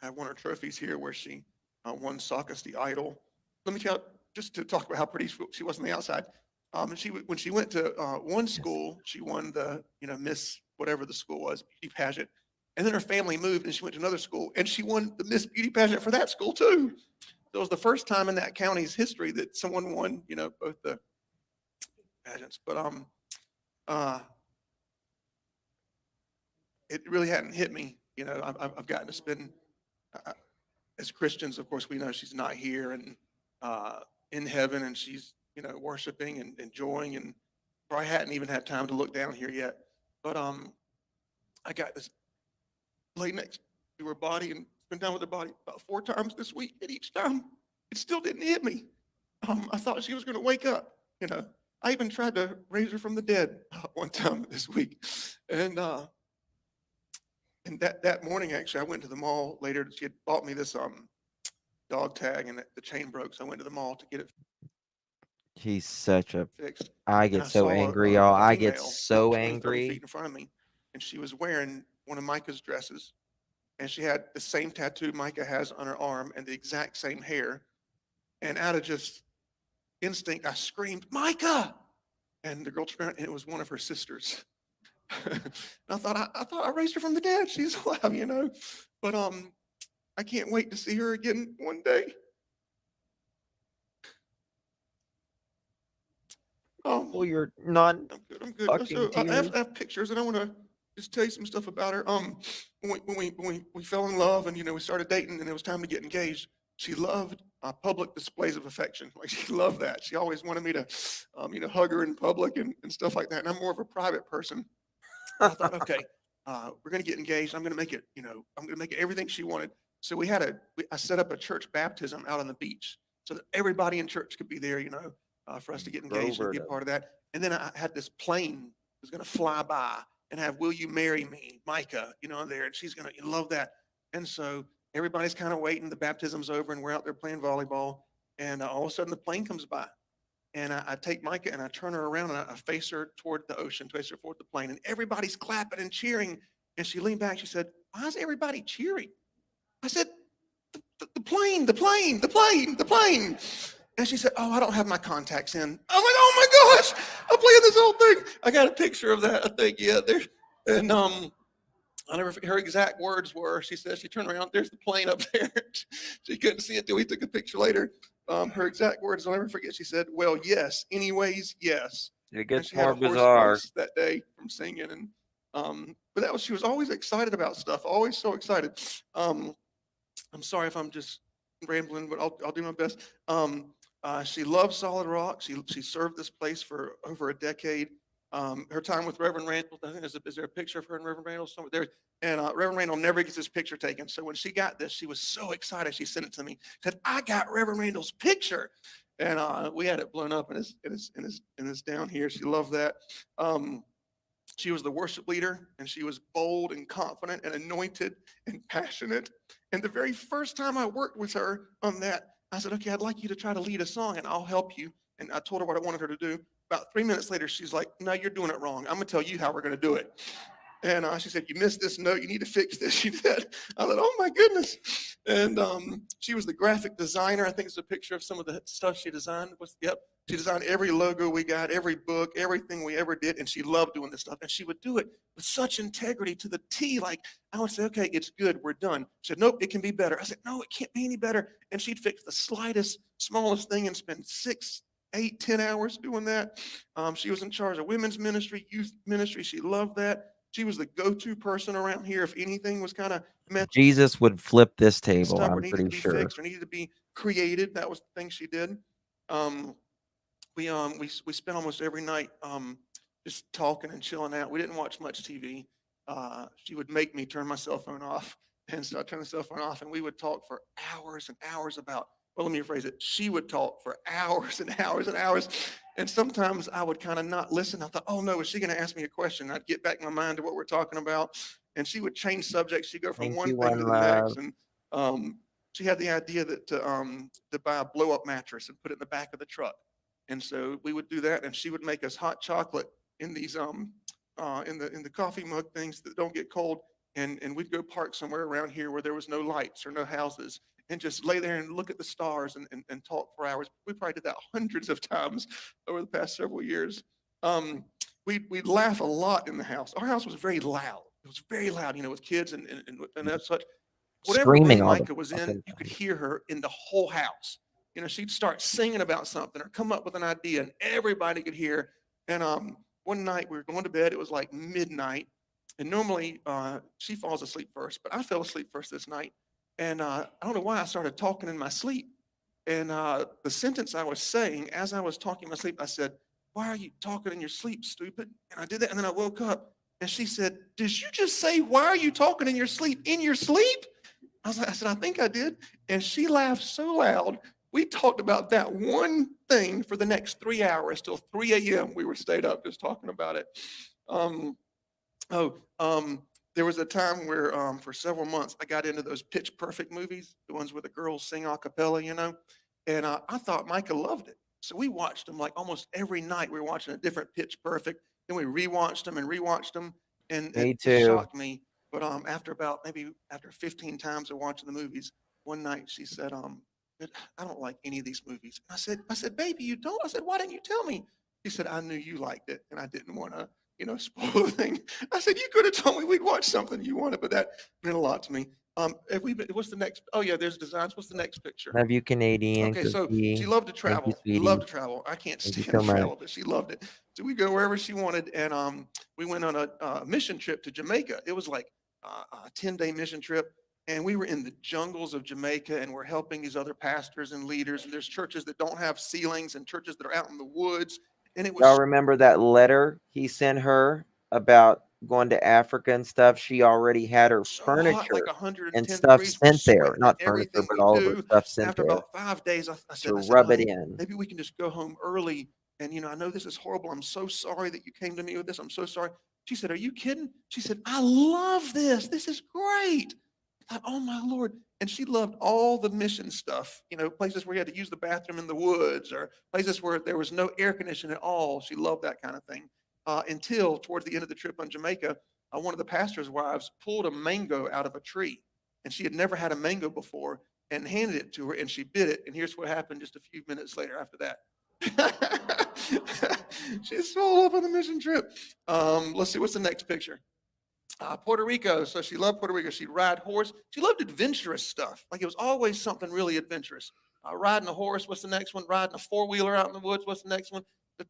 have one of her trophies here where she won Saucus the Idol. Let me tell, just to talk about how pretty she was on the outside. When she went to one school, she won the Miss whatever the school was beauty pageant, and then her family moved and she went to another school and she won the Miss Beauty pageant for that school too. So it was the first time in that county's history that someone won, both the pageants. But it really hadn't hit me. I've gotten to spend as Christians, of course, we know she's not here and in heaven, and she's worshiping and enjoying, and I hadn't even had time to look down here yet. But I got this lay next to her body and spend time with her body about 4 times this week, and each time it still didn't hit me. I thought she was going to wake up. I even tried to raise her from the dead one time this week, and that morning, actually, I went to the mall later. She had bought me this dog tag, and the chain broke, so I went to the mall to get it He's such a. fixed. I And get I so saw angry, a y'all. I get female so 20, 30 angry. feet in front of me, and she was wearing one of Micah's dresses, and she had the same tattoo Micah has on her arm and the exact same hair. And out of just instinct, I screamed, "Micah!" And the girl turned around, and it was one of her sisters. And I thought I raised her from the dead. She's alive, But I can't wait to see her again one day. Well, you're non I'm good. fucking So I tears. have pictures, and I want to just tell you some stuff about her. When we fell in love, and we started dating, and it was time to get engaged. She loved public displays of affection. Like, she loved that. She always wanted me to, hug her in public and stuff like that. And I'm more of a private person. I thought, okay, we're going to get engaged. I'm going to make it, I'm going to make it everything she wanted. So I set up a church baptism out on the beach so that everybody in church could be there, for us to get engaged and be a part of that. And then I had this plane that was going to fly by and have "Will you marry me, Mica?" there, and she's going to love that. And so everybody's kind of waiting. The baptism's over, and we're out there playing volleyball. And all of a sudden, the plane comes by, and I take Mica and I turn her around and I face her toward the ocean, face her toward the plane, and everybody's clapping and cheering. And she leaned back. She said, "Why is everybody cheering?" I said, the plane, the plane, the plane, the plane. And she said, "Oh, I don't have my contacts in." I'm like, "Oh my gosh, I'm playing this whole thing." I got a picture of that, I think, yeah, there. And her exact words were, she said, she turned around, "There's the plane up there." She couldn't see it till we took a picture later. Her exact words, I'll never forget, she said, "Well, yes, anyways, yes." It And gets she had more a hoarse bizarre. voice that day from singing. And but she was always excited about stuff, always so excited. I'm sorry if I'm just rambling, but I'll do my best. She loved Solid Rock. She served this place for over a decade. Her time with Reverend Randall, I think is there a picture of her and Reverend Randall somewhere there? And Reverend Randall never gets his picture taken. So when she got this, she was so excited. She sent it to me. Said, "I got Reverend Randall's picture," and we had it blown up, and it's down here. She loved that. She was the worship leader, and she was bold and confident and anointed and passionate. And the very first time I worked with her on that, I said, "Okay, I'd like you to try to lead a song, and I'll help you." And I told her what I wanted her to do. About 3 minutes later, she's like, "No, you're doing it wrong. I'm going to tell you how we're going to do it." And she said, "You missed this note. You need to fix this." She did. I thought, "Oh my goodness." And she was the graphic designer. I think it's a picture of some of the stuff she designed. Yep. She designed every logo we got, every book, everything we ever did, and she loved doing this stuff. And she would do it with such integrity to the T. Like I would say, okay, it's good, we're done. She said, nope, it can be better. I said, no, it can't be any better. And she'd fix the slightest, smallest thing and spend 6, 8, 10 hours doing that. She was in charge of women's ministry, youth ministry. She loved that. She was the go-to person around here if anything was kind of messed Jesus would flip this table, up or I'm needed to pretty be sure. fixed or needed to be created. That was the thing she did. We spent almost every night just talking and chilling out. We didn't watch much TV. She would make me turn my cell phone off, and so I turned the cell phone off, and we would talk for hours and hours about. Well, let me rephrase it. She would talk for hours and hours and hours, and sometimes I would kind of not listen. I thought, oh no, is she going to ask me a question? I'd get back in my mind to what we're talking about, and she would change subjects. She'd go from Thank one you, thing to one the love. next, and she had the idea that to buy a blow up mattress and put it in the back of the truck. And so we would do that, and she would make us hot chocolate in these in the coffee mug things that don't get cold. And we'd go park somewhere around here where there was no lights or no houses, and just lay there and look at the stars and talk for hours. We probably did that hundreds of times over the past several years. We'd laugh a lot in the house. Our house was very loud. It was very loud, with kids and that such. Whatever Screaming room all the Mica was in, fucking you could time. hear her in the whole house. She'd start singing about something or come up with an idea, and everybody could hear. And one night we were going to bed. It was like midnight, and normally she falls asleep first, but I fell asleep first this night. And I don't know why I started talking in my sleep. And the sentence I was saying as I was talking in my sleep, I said, "Why are you talking in your sleep, stupid?" And I did that, and then I woke up, and she said, "Did you just say, 'Why are you talking in your sleep?' In your sleep?" I said, "I think I did." And she laughed so loud. We talked about that one thing for the next 3 hours till 3 a.m. We were stayed up just talking about it. Um, there was a time where for several months I got into those Pitch Perfect movies, the ones where the girls sing a cappella, and I thought Micah loved it. So we watched them like almost every night. We were watching a different Pitch Perfect. Then we rewatched them and rewatched them, and Me it too. shocked me. But after 15 times of watching the movies, one night she said, "I don't like any of these movies." And I said, "Baby, you don't?" I said, "Why didn't you tell me?" She said, "I knew you liked it, and I didn't want to, spoil the thing." I said, "You could have told me we'd watch something you wanted," but that meant a lot to me. What's the next? Oh yeah, there's designs. What's the next picture? Love you, Canadian Okay, so she cookie. loved to Thank you, travel. sweetie. Loved to travel. I can't Thank you stand so to travel, much. but she loved it. So we go wherever she wanted, and we went on a mission trip to Jamaica. It was like a 10-day mission trip, and we were in the jungles of Jamaica, and we're helping these other pastors and leaders. And there's churches that don't have ceilings, and churches that are out in the woods. And it Y'all was remember that letter he sent her about going to Africa and stuff? She already had her so hot, like furniture 110 and stuff degrees. We're sent there. sweating at Not furniture, everything but we all of her do. stuff And sent after there about 5 days, to I said, rub it "Honey, in. maybe we can just go home early. And I know this is horrible. I'm so sorry that you came to me with this. I'm so sorry." She said, "Are you kidding?" She said, "I love this. This is great." I thought, "Oh my Lord." And she loved all the mission stuff, places where you had to use the bathroom in the woods or places where there was no air conditioning at all. She loved that kind of thing. Until towards the end of the trip on Jamaica, one of the pastor's wives pulled a mango out of a tree, and she had never had a mango before, and handed it to her, and she bit it. And here's what happened just a few minutes later after that. She's so up on the mission trip. Let's see, what's the next picture? Puerto Rico. So she loved Puerto Rico. She'd ride horse. She loved adventurous stuff. Like it was always something really adventurous. Riding a horse. What's the next one? Riding a four-wheeler out in the woods. What's the next one?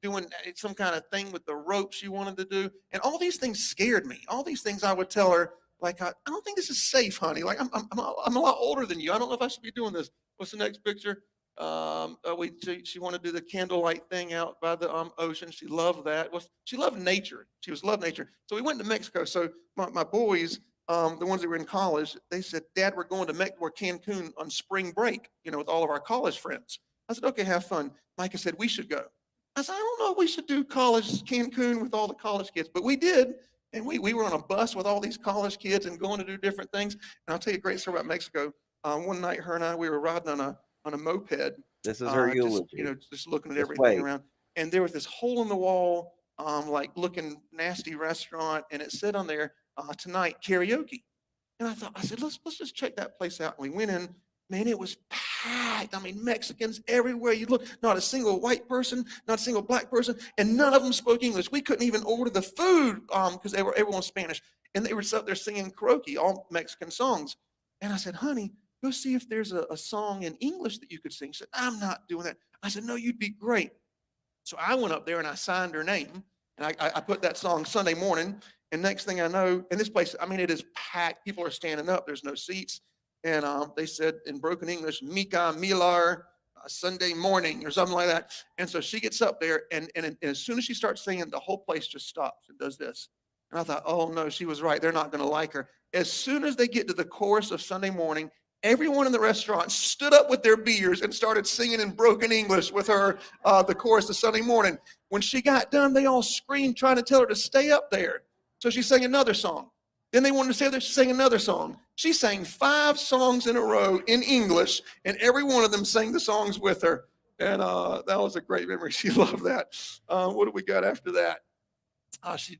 Doing some kind of thing with the rope she wanted to do. And all these things scared me. All these things I would tell her, like, I don't think this is safe, honey. Like, I'm a lot older than you. I don't know if I should be doing this. What's the next picture? She wanted to do the candlelight thing out by the ocean. She loved that. She loved nature. She loved nature. So we went to Mexico. So my boys, the ones that were in college, they said, "Dad, we're going to Cancun on spring break, with all of our college friends." I said, "Okay, have fun." Micah said, "We should go." I said, "I don't know if we should do college Cancun with all the college kids," but we did. And we were on a bus with all these college kids and going to do different things. And I'll tell you a great story about Mexico. One night, her and I, we were riding on a moped, This is her just eulogy. just looking at Just everything wait. around. And there was this hole in the wall, like looking nasty restaurant, and it said on there, "Tonight karaoke." And I said, let's just check that place out. And we went in. Man, it was packed. I mean, Mexicans everywhere. You look, not a single white person, not a single black person, and none of them spoke English. We couldn't even order the food because everyone was Spanish, and they were up there singing karaoke, all Mexican songs. And I said, honey, go see if there's a song in English that you could sing. She said, I'm not doing that. I said, no, you'd be great. So I went up there and I signed her name, and I put that song Sunday morning. And next thing I know, and this place, I mean, it is packed. People are standing up. There's no seats. And they said in broken English, Mica Milar, Sunday morning or something like that. And so she gets up there, and as soon as she starts singing, the whole place just stops and does this. And I thought, oh no, she was right. They're not going to like her. As soon as they get to the chorus of Sunday morning, everyone in the restaurant stood up with their beers and started singing in broken English with her, the chorus of Sunday morning. When she got done, they all screamed, trying to tell her to stay up there. So she sang another song. Then they wanted to stay there. She sang another song. She sang 5 songs in a row in English, and every one of them sang the songs with her. And that was a great memory. She loved that. What do we got after that?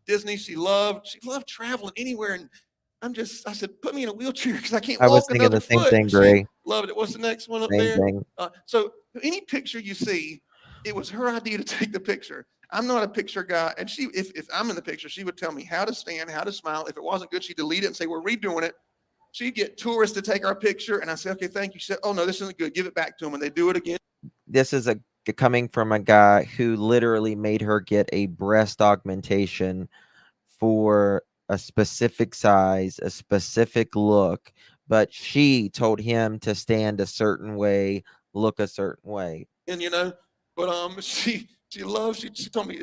Disney. She loved traveling anywhere. And I said, put me in a wheelchair because I can't I was walk thinking another the same foot. thing, She Bray. loved it. What's the next one up Same there? thing. So any picture you see, it was her idea to take the picture. I'm not a picture guy, and if I'm in the picture, she would tell me how to stand, how to smile. If it wasn't good, she'd delete it and say, we're redoing it. She'd get tourists to take our picture, and I say, okay, thank you. She said, oh no, this isn't good. Give it back to them, and they do it again. This is coming from a guy who literally made her get a breast augmentation for a specific size, a specific look, but she told him to stand a certain way, look a certain way. And but she told me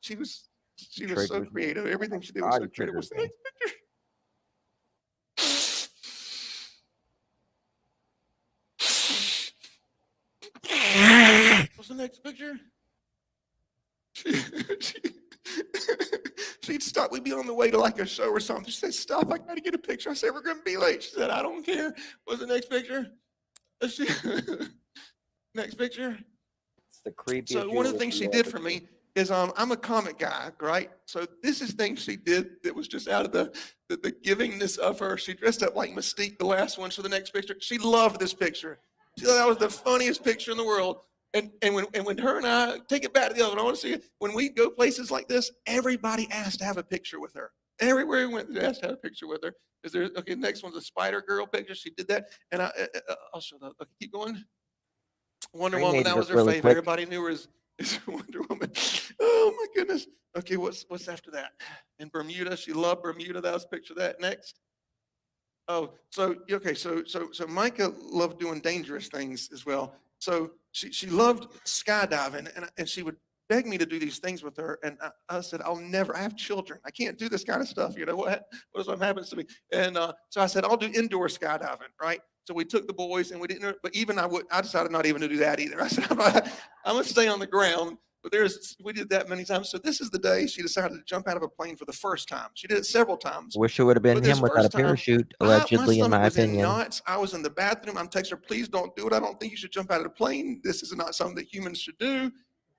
she was so Triggers me. creative. Everything she did was God, so it creative. What's triggers the me. next picture? What's the next picture? She'd stop. We'd be on the way to like a show or something. She said, stop, I got to get a picture. I said, we're going to be late. She said, I don't care. What's the next picture? Next picture. It's the creepiest. So one of the things she did for me is I'm a comic guy, right? So this is things she did that was just out of the givingness of her. She dressed up like Mystique, the last one. So the next picture, she loved this picture. She thought that was the funniest picture in the world. And when her and I take it back to the other one, I want to see it. When we go places like this, everybody asked to have a picture with her. Everywhere we went, they asked to have a picture with her. Okay? Next one's a Spider Girl picture. She did that, and I'll show that. Okay, keep going. Wonder Woman, that was her really favorite. quick. Everybody knew her as Wonder Woman. Oh my goodness. Okay, what's after that? In Bermuda, she loved Bermuda. That was a picture of that. Next. Oh, so okay, so Mica loved doing dangerous things as well. So she loved skydiving, and she would beg me to do these things with her, and I said, I'll never. I have children. I can't do this kind of stuff. You know what if something happens to me? And so I said, I'll do indoor skydiving, right? So we took the boys, and we didn't. But even I decided not even to do that either. I said, I'm gonna stay on the ground. But we did that many times. So this is the day she decided to jump out of a plane for the first time. She did it several times. Wish it would have been But this him without a first time, parachute, my allegedly, in stomach my was in opinion. knots. I was in the bathroom. I'm texting her, please don't do it. I don't think you should jump out of the plane. This is not something that humans should do.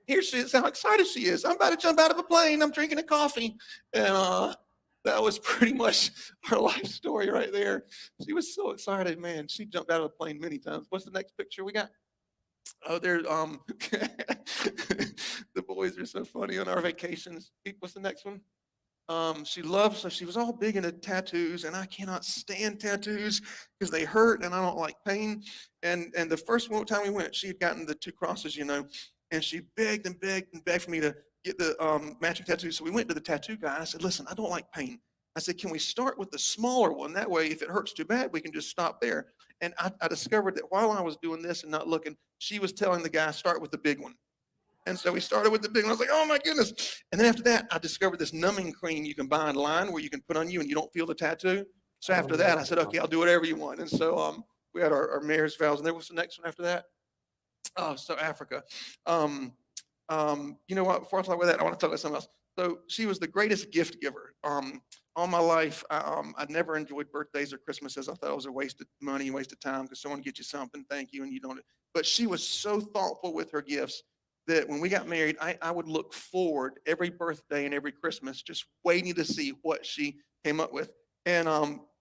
Here she is, how excited she is. I'm about to jump out of a plane. I'm drinking a coffee. And that was pretty much her life story right there. She was so excited, man. She jumped out of a plane many times. What's the next picture we got? Oh, there's the boys are so funny on our vacations. What's the next one? She was all big into tattoos, and I cannot stand tattoos because they hurt and I don't like pain. And the first time we went, she had gotten the 2 crosses, and she begged and begged and begged for me to get the matching tattoo. So we went to the tattoo guy, and I said, listen, I don't like pain. I said, can we start with the smaller one? That way, if it hurts too bad, we can just stop there. And I discovered that while I was doing this and not looking, she was telling the guy, start with the big one. And so we started with the big one. I was like, oh my goodness. And then after that, I discovered this numbing cream you can buy online where you can put on you and you don't feel the tattoo. So after that, I said, okay, I'll do whatever you want. And so we had our marriage vows. And there was the next one after that. Oh, so Africa. You know what? Before I talk about that, I want to talk about something else. So she was the greatest gift giver. All my life, I never enjoyed birthdays or Christmases. I thought it was a waste of money, waste of time because someone gets you something, thank you, and you don't. But she was so thoughtful with her gifts that when we got married, I would look forward every birthday and every Christmas, just waiting to see what she came up with. And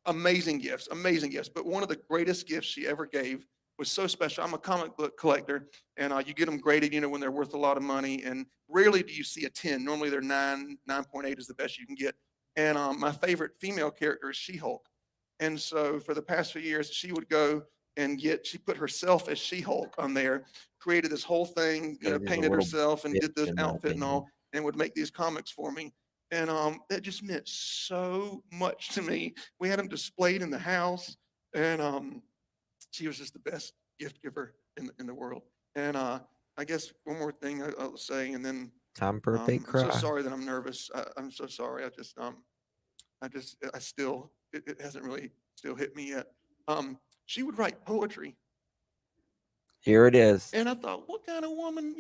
amazing gifts, amazing gifts. But one of the greatest gifts she ever gave was so special. I'm a comic book collector, and you get them graded, when they're worth a lot of money. And rarely do you see a 10. Normally they're 9.8 is the best you can get. And my favorite female character is She-Hulk. And so for the past few years, she would go and she put herself as She-Hulk on there, created this whole thing, Gotta be the painted little herself and did bitch, this in my outfit and opinion. all, and would make these comics for me. And that just meant so much to me. We had them displayed in the house, and she was just the best gift giver in the world. And I guess one more thing I'll say, and then Time for a fake I'm so cry. sorry that I'm nervous. I'm so sorry. I still, it hasn't really still hit me yet. She would write poetry. Here it is. And I thought, what kind of woman,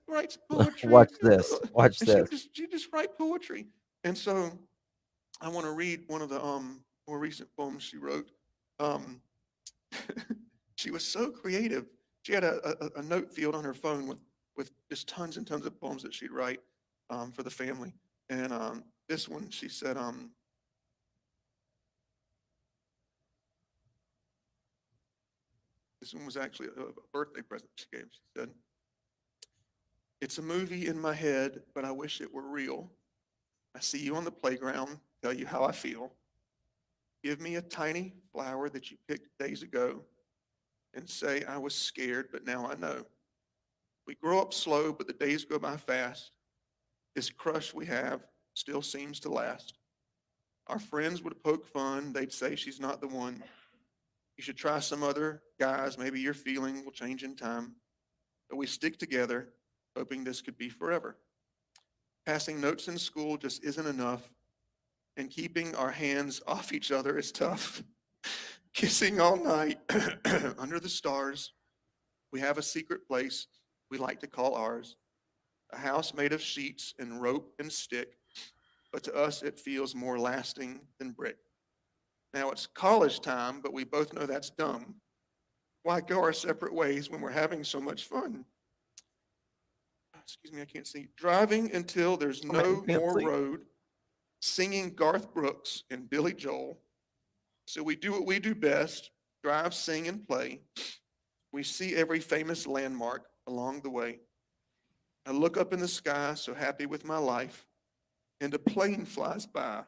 writes poetry? Watch this. Watch And this. she just write poetry. And so I want to read one of the more recent poems she wrote. She was so creative. She had a note field on her phone with just tons and tons of poems that she'd write for the family. And this one, she said, this one was actually a birthday present she gave. She said, "It's a movie in my head, but I wish it were real. I see you on the playground, tell you how I feel. Give me a tiny flower that you picked days ago and say I was scared, but now I know. We grow up slow, but the days go by fast. This crush we have still seems to last. Our friends would poke fun. They'd say she's not the one. You should try some other guys. Maybe your feeling will change in time. But we stick together, hoping this could be forever. Passing notes in school just isn't enough, and keeping our hands off each other is tough. Kissing all night under the stars. We have a secret place we like to call ours. A house made of sheets and rope and stick, but to us it feels more lasting than brick. Now it's college time, but we both know that's dumb. Why go our separate ways when we're having so much fun? Excuse me, I can't see. Driving until there's Oh, man, no can't more see. road, singing Garth Brooks and Billy Joel. So we do what we do best, drive, sing, and play. We see every famous landmark along the way. I look up in the sky, so happy with my life, and a plane flies by.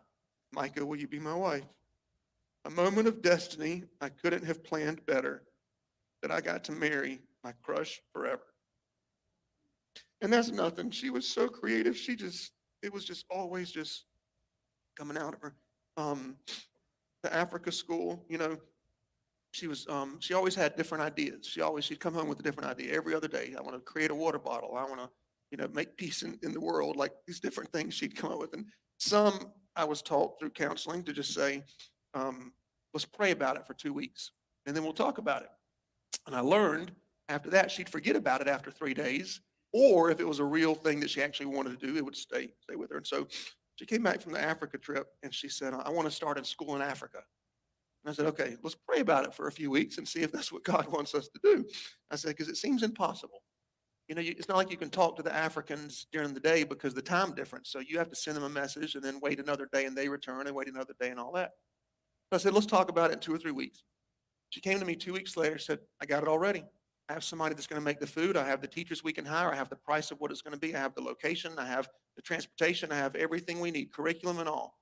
Mica, will you be my wife? A moment of destiny I couldn't have planned better, that I got to marry my crush forever. And that's nothing. She was so creative. It was just always just coming out of her. Um, the Africa school, she always had different ideas. She'd come home with a different idea every other day. I want to create a water bottle. I want to, make peace in the world, like these different things she'd come up with. And some I was taught through counseling to just say, let's pray about it for 2 weeks and then we'll talk about it. And I learned after that, she'd forget about it after 3 days, or if it was a real thing that she actually wanted to do, it would stay with her. And so she came back from the Africa trip and she said, I want to start a school in Africa. And I said, okay, let's pray about it for a few weeks and see if that's what God wants us to do. I said, because it seems impossible. It's not like you can talk to the Africans during the day because the time difference. So you have to send them a message and then wait another day and they return and wait another day and all that. So I said, let's talk about it in 2 or 3 weeks. She came to me 2 weeks later, said, I got it already. I have somebody that's going to make the food. I have the teachers we can hire. I have the price of what it's going to be. I have the location. I have the transportation. I have everything we need, curriculum and all.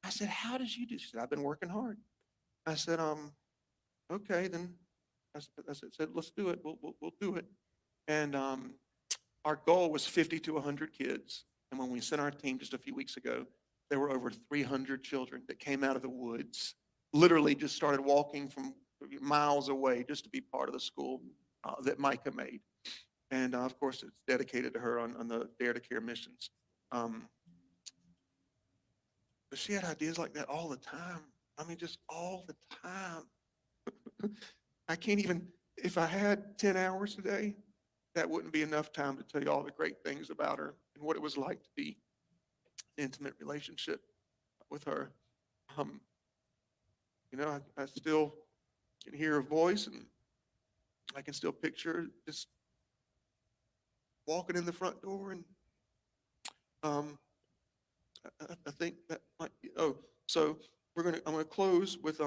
I said, how did you do? She said, I've been working hard. I said, okay, then I said, let's do it. We'll do it. And our goal was 50 to 100 kids. And when we sent our team just a few weeks ago, there were over 300 children that came out of the woods, literally just started walking from miles away just to be part of the school that Mica made. And of course, it's dedicated to her on the Dare to Care missions. But she had ideas like that all the time. I mean, just all the time. I can't even, if I had 10 hours a day, that wouldn't be enough time to tell you all the great things about her and what it was like to be in an intimate relationship with her. I still can hear her voice and I can still picture her just walking in the front door. And I think that might be, so I'm gonna close with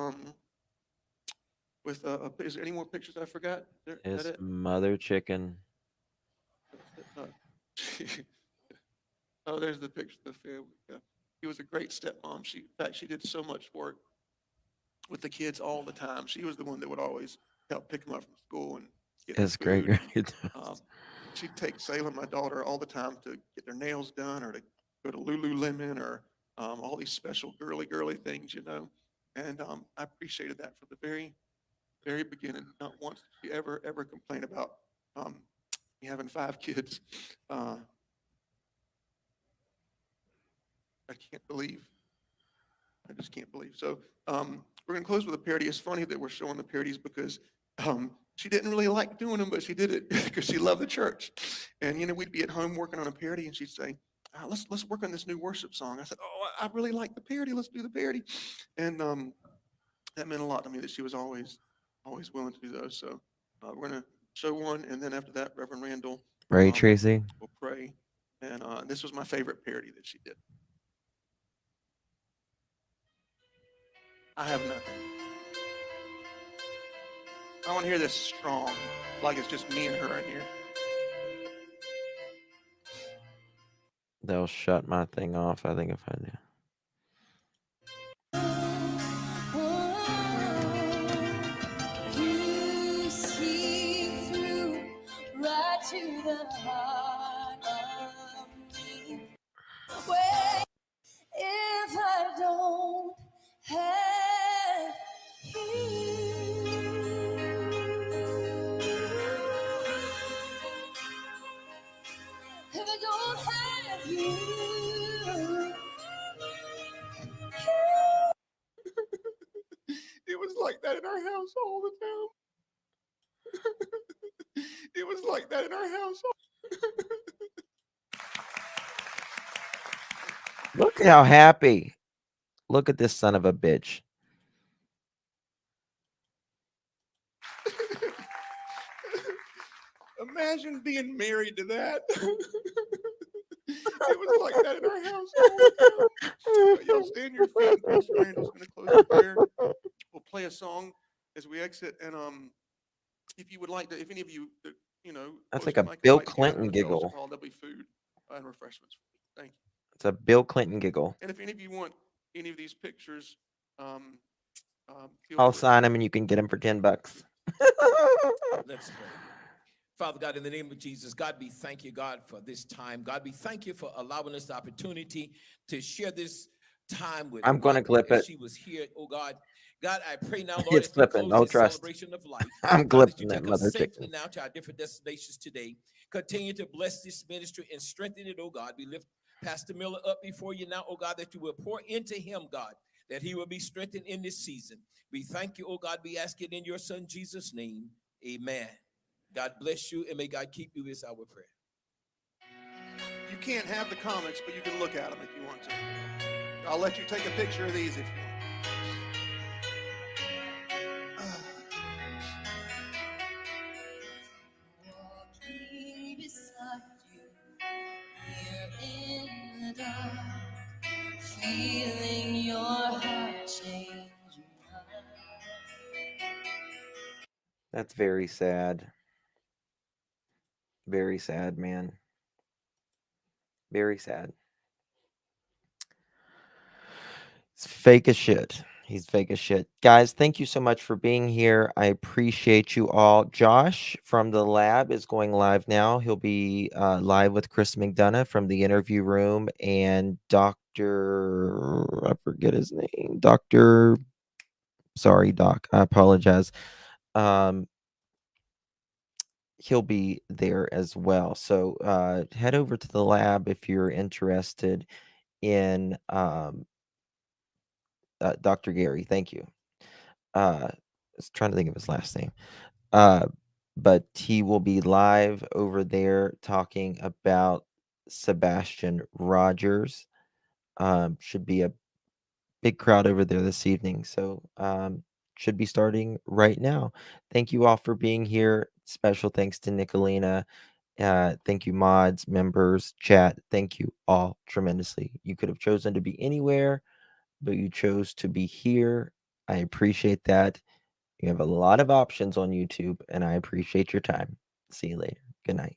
is there any more pictures I forgot? Is that His it? mother chicken. Oh, there's the picture of the family. Yeah. She was a great stepmom. In fact, she did so much work with the kids all the time. She was the one that would always help pick them up from school and get them It's great. food. And she'd take Salem, my daughter, all the time to get their nails done or to go to Lululemon or all these special girly things, And I appreciated that from the very beginning. Not once did she ever complain about um, me having 5 kids. I can't believe. I just can't believe. So we're gonna close with a parody. It's funny that we're showing the parodies because she didn't really like doing them, but she did it because she loved the church. And we'd be at home working on a parody, and she'd say, "Let's work on this new worship song." I said, "Oh, I really like the parody. Let's do the parody." And that meant a lot to me that she was always willing to do those. So we're gonna show one, and then after that, Reverend Randall Right, Tracy? will pray. And this was my favorite parody that she did. I have nothing. I want to hear this strong, like it's just me and her in here. They'll shut my thing off, I think, if I do. You see through right to the heart of me. Wait, if I don't have you, if I don't have you. It was like that in our house all the time. It was like that in our house. Look at how happy. Look at this son of a bitch. Imagine being married to that. It was like that in our house all the time. Y'all stay on your feet, and Pastor Randall's going to close in prayer. We'll play a song as we exit, and if you would like to, if any of you, That's close like to a Mica Bill would like to gather in Clinton the fellowship giggle. hall, there'll be food and refreshments. Thank you. It's a Bill Clinton giggle. And if any of you want any of these pictures, feel I'll free. sign them and you can get them for $10. Let's pray. Father God, in the name of Jesus, God, we thank you, God, for this time. God, we thank you for allowing us the opportunity to share this time with I'm going to Mica clip as it. she was here. Oh, God. God, I pray now, Lord, It's as we clipping. close No this trust. celebration of life, I'm God, that you clipping that take us mother safely chicken. now to our different destinations today. Continue to bless this ministry and strengthen it, oh God. We lift Pastor Miller up before you now, oh God, that you will pour into him, God, that he will be strengthened in this season. We thank you, oh God. We ask it in your son, Jesus' name. Amen. God bless you, and may God keep you is our prayer. You can't have the comics, but you can look at them if you want to. I'll let you take a picture of these if you want. Walking beside you here in the dark, feeling your heart change mine. That's very sad. Very sad, man. Very sad. It's fake as shit. He's fake as shit. Guys, thank you so much for being here. I appreciate you all. Josh from the lab is going live now. He'll be live with Chris McDonough from the interview room and Dr. I forget his name. Sorry, Doc. I apologize. He'll be there as well. So head over to the lab if you're interested in Dr. Gary. Thank you. I was trying to think of his last name. But he will be live over there talking about Sebastian Rogers. Should be a big crowd over there this evening. So should be starting right now. Thank you all for being here. Special thanks to Nicolina. Thank you, mods, members, chat. Thank you all tremendously. You could have chosen to be anywhere, but you chose to be here. I appreciate that. You have a lot of options on YouTube, and I appreciate your time. See you later. Good night.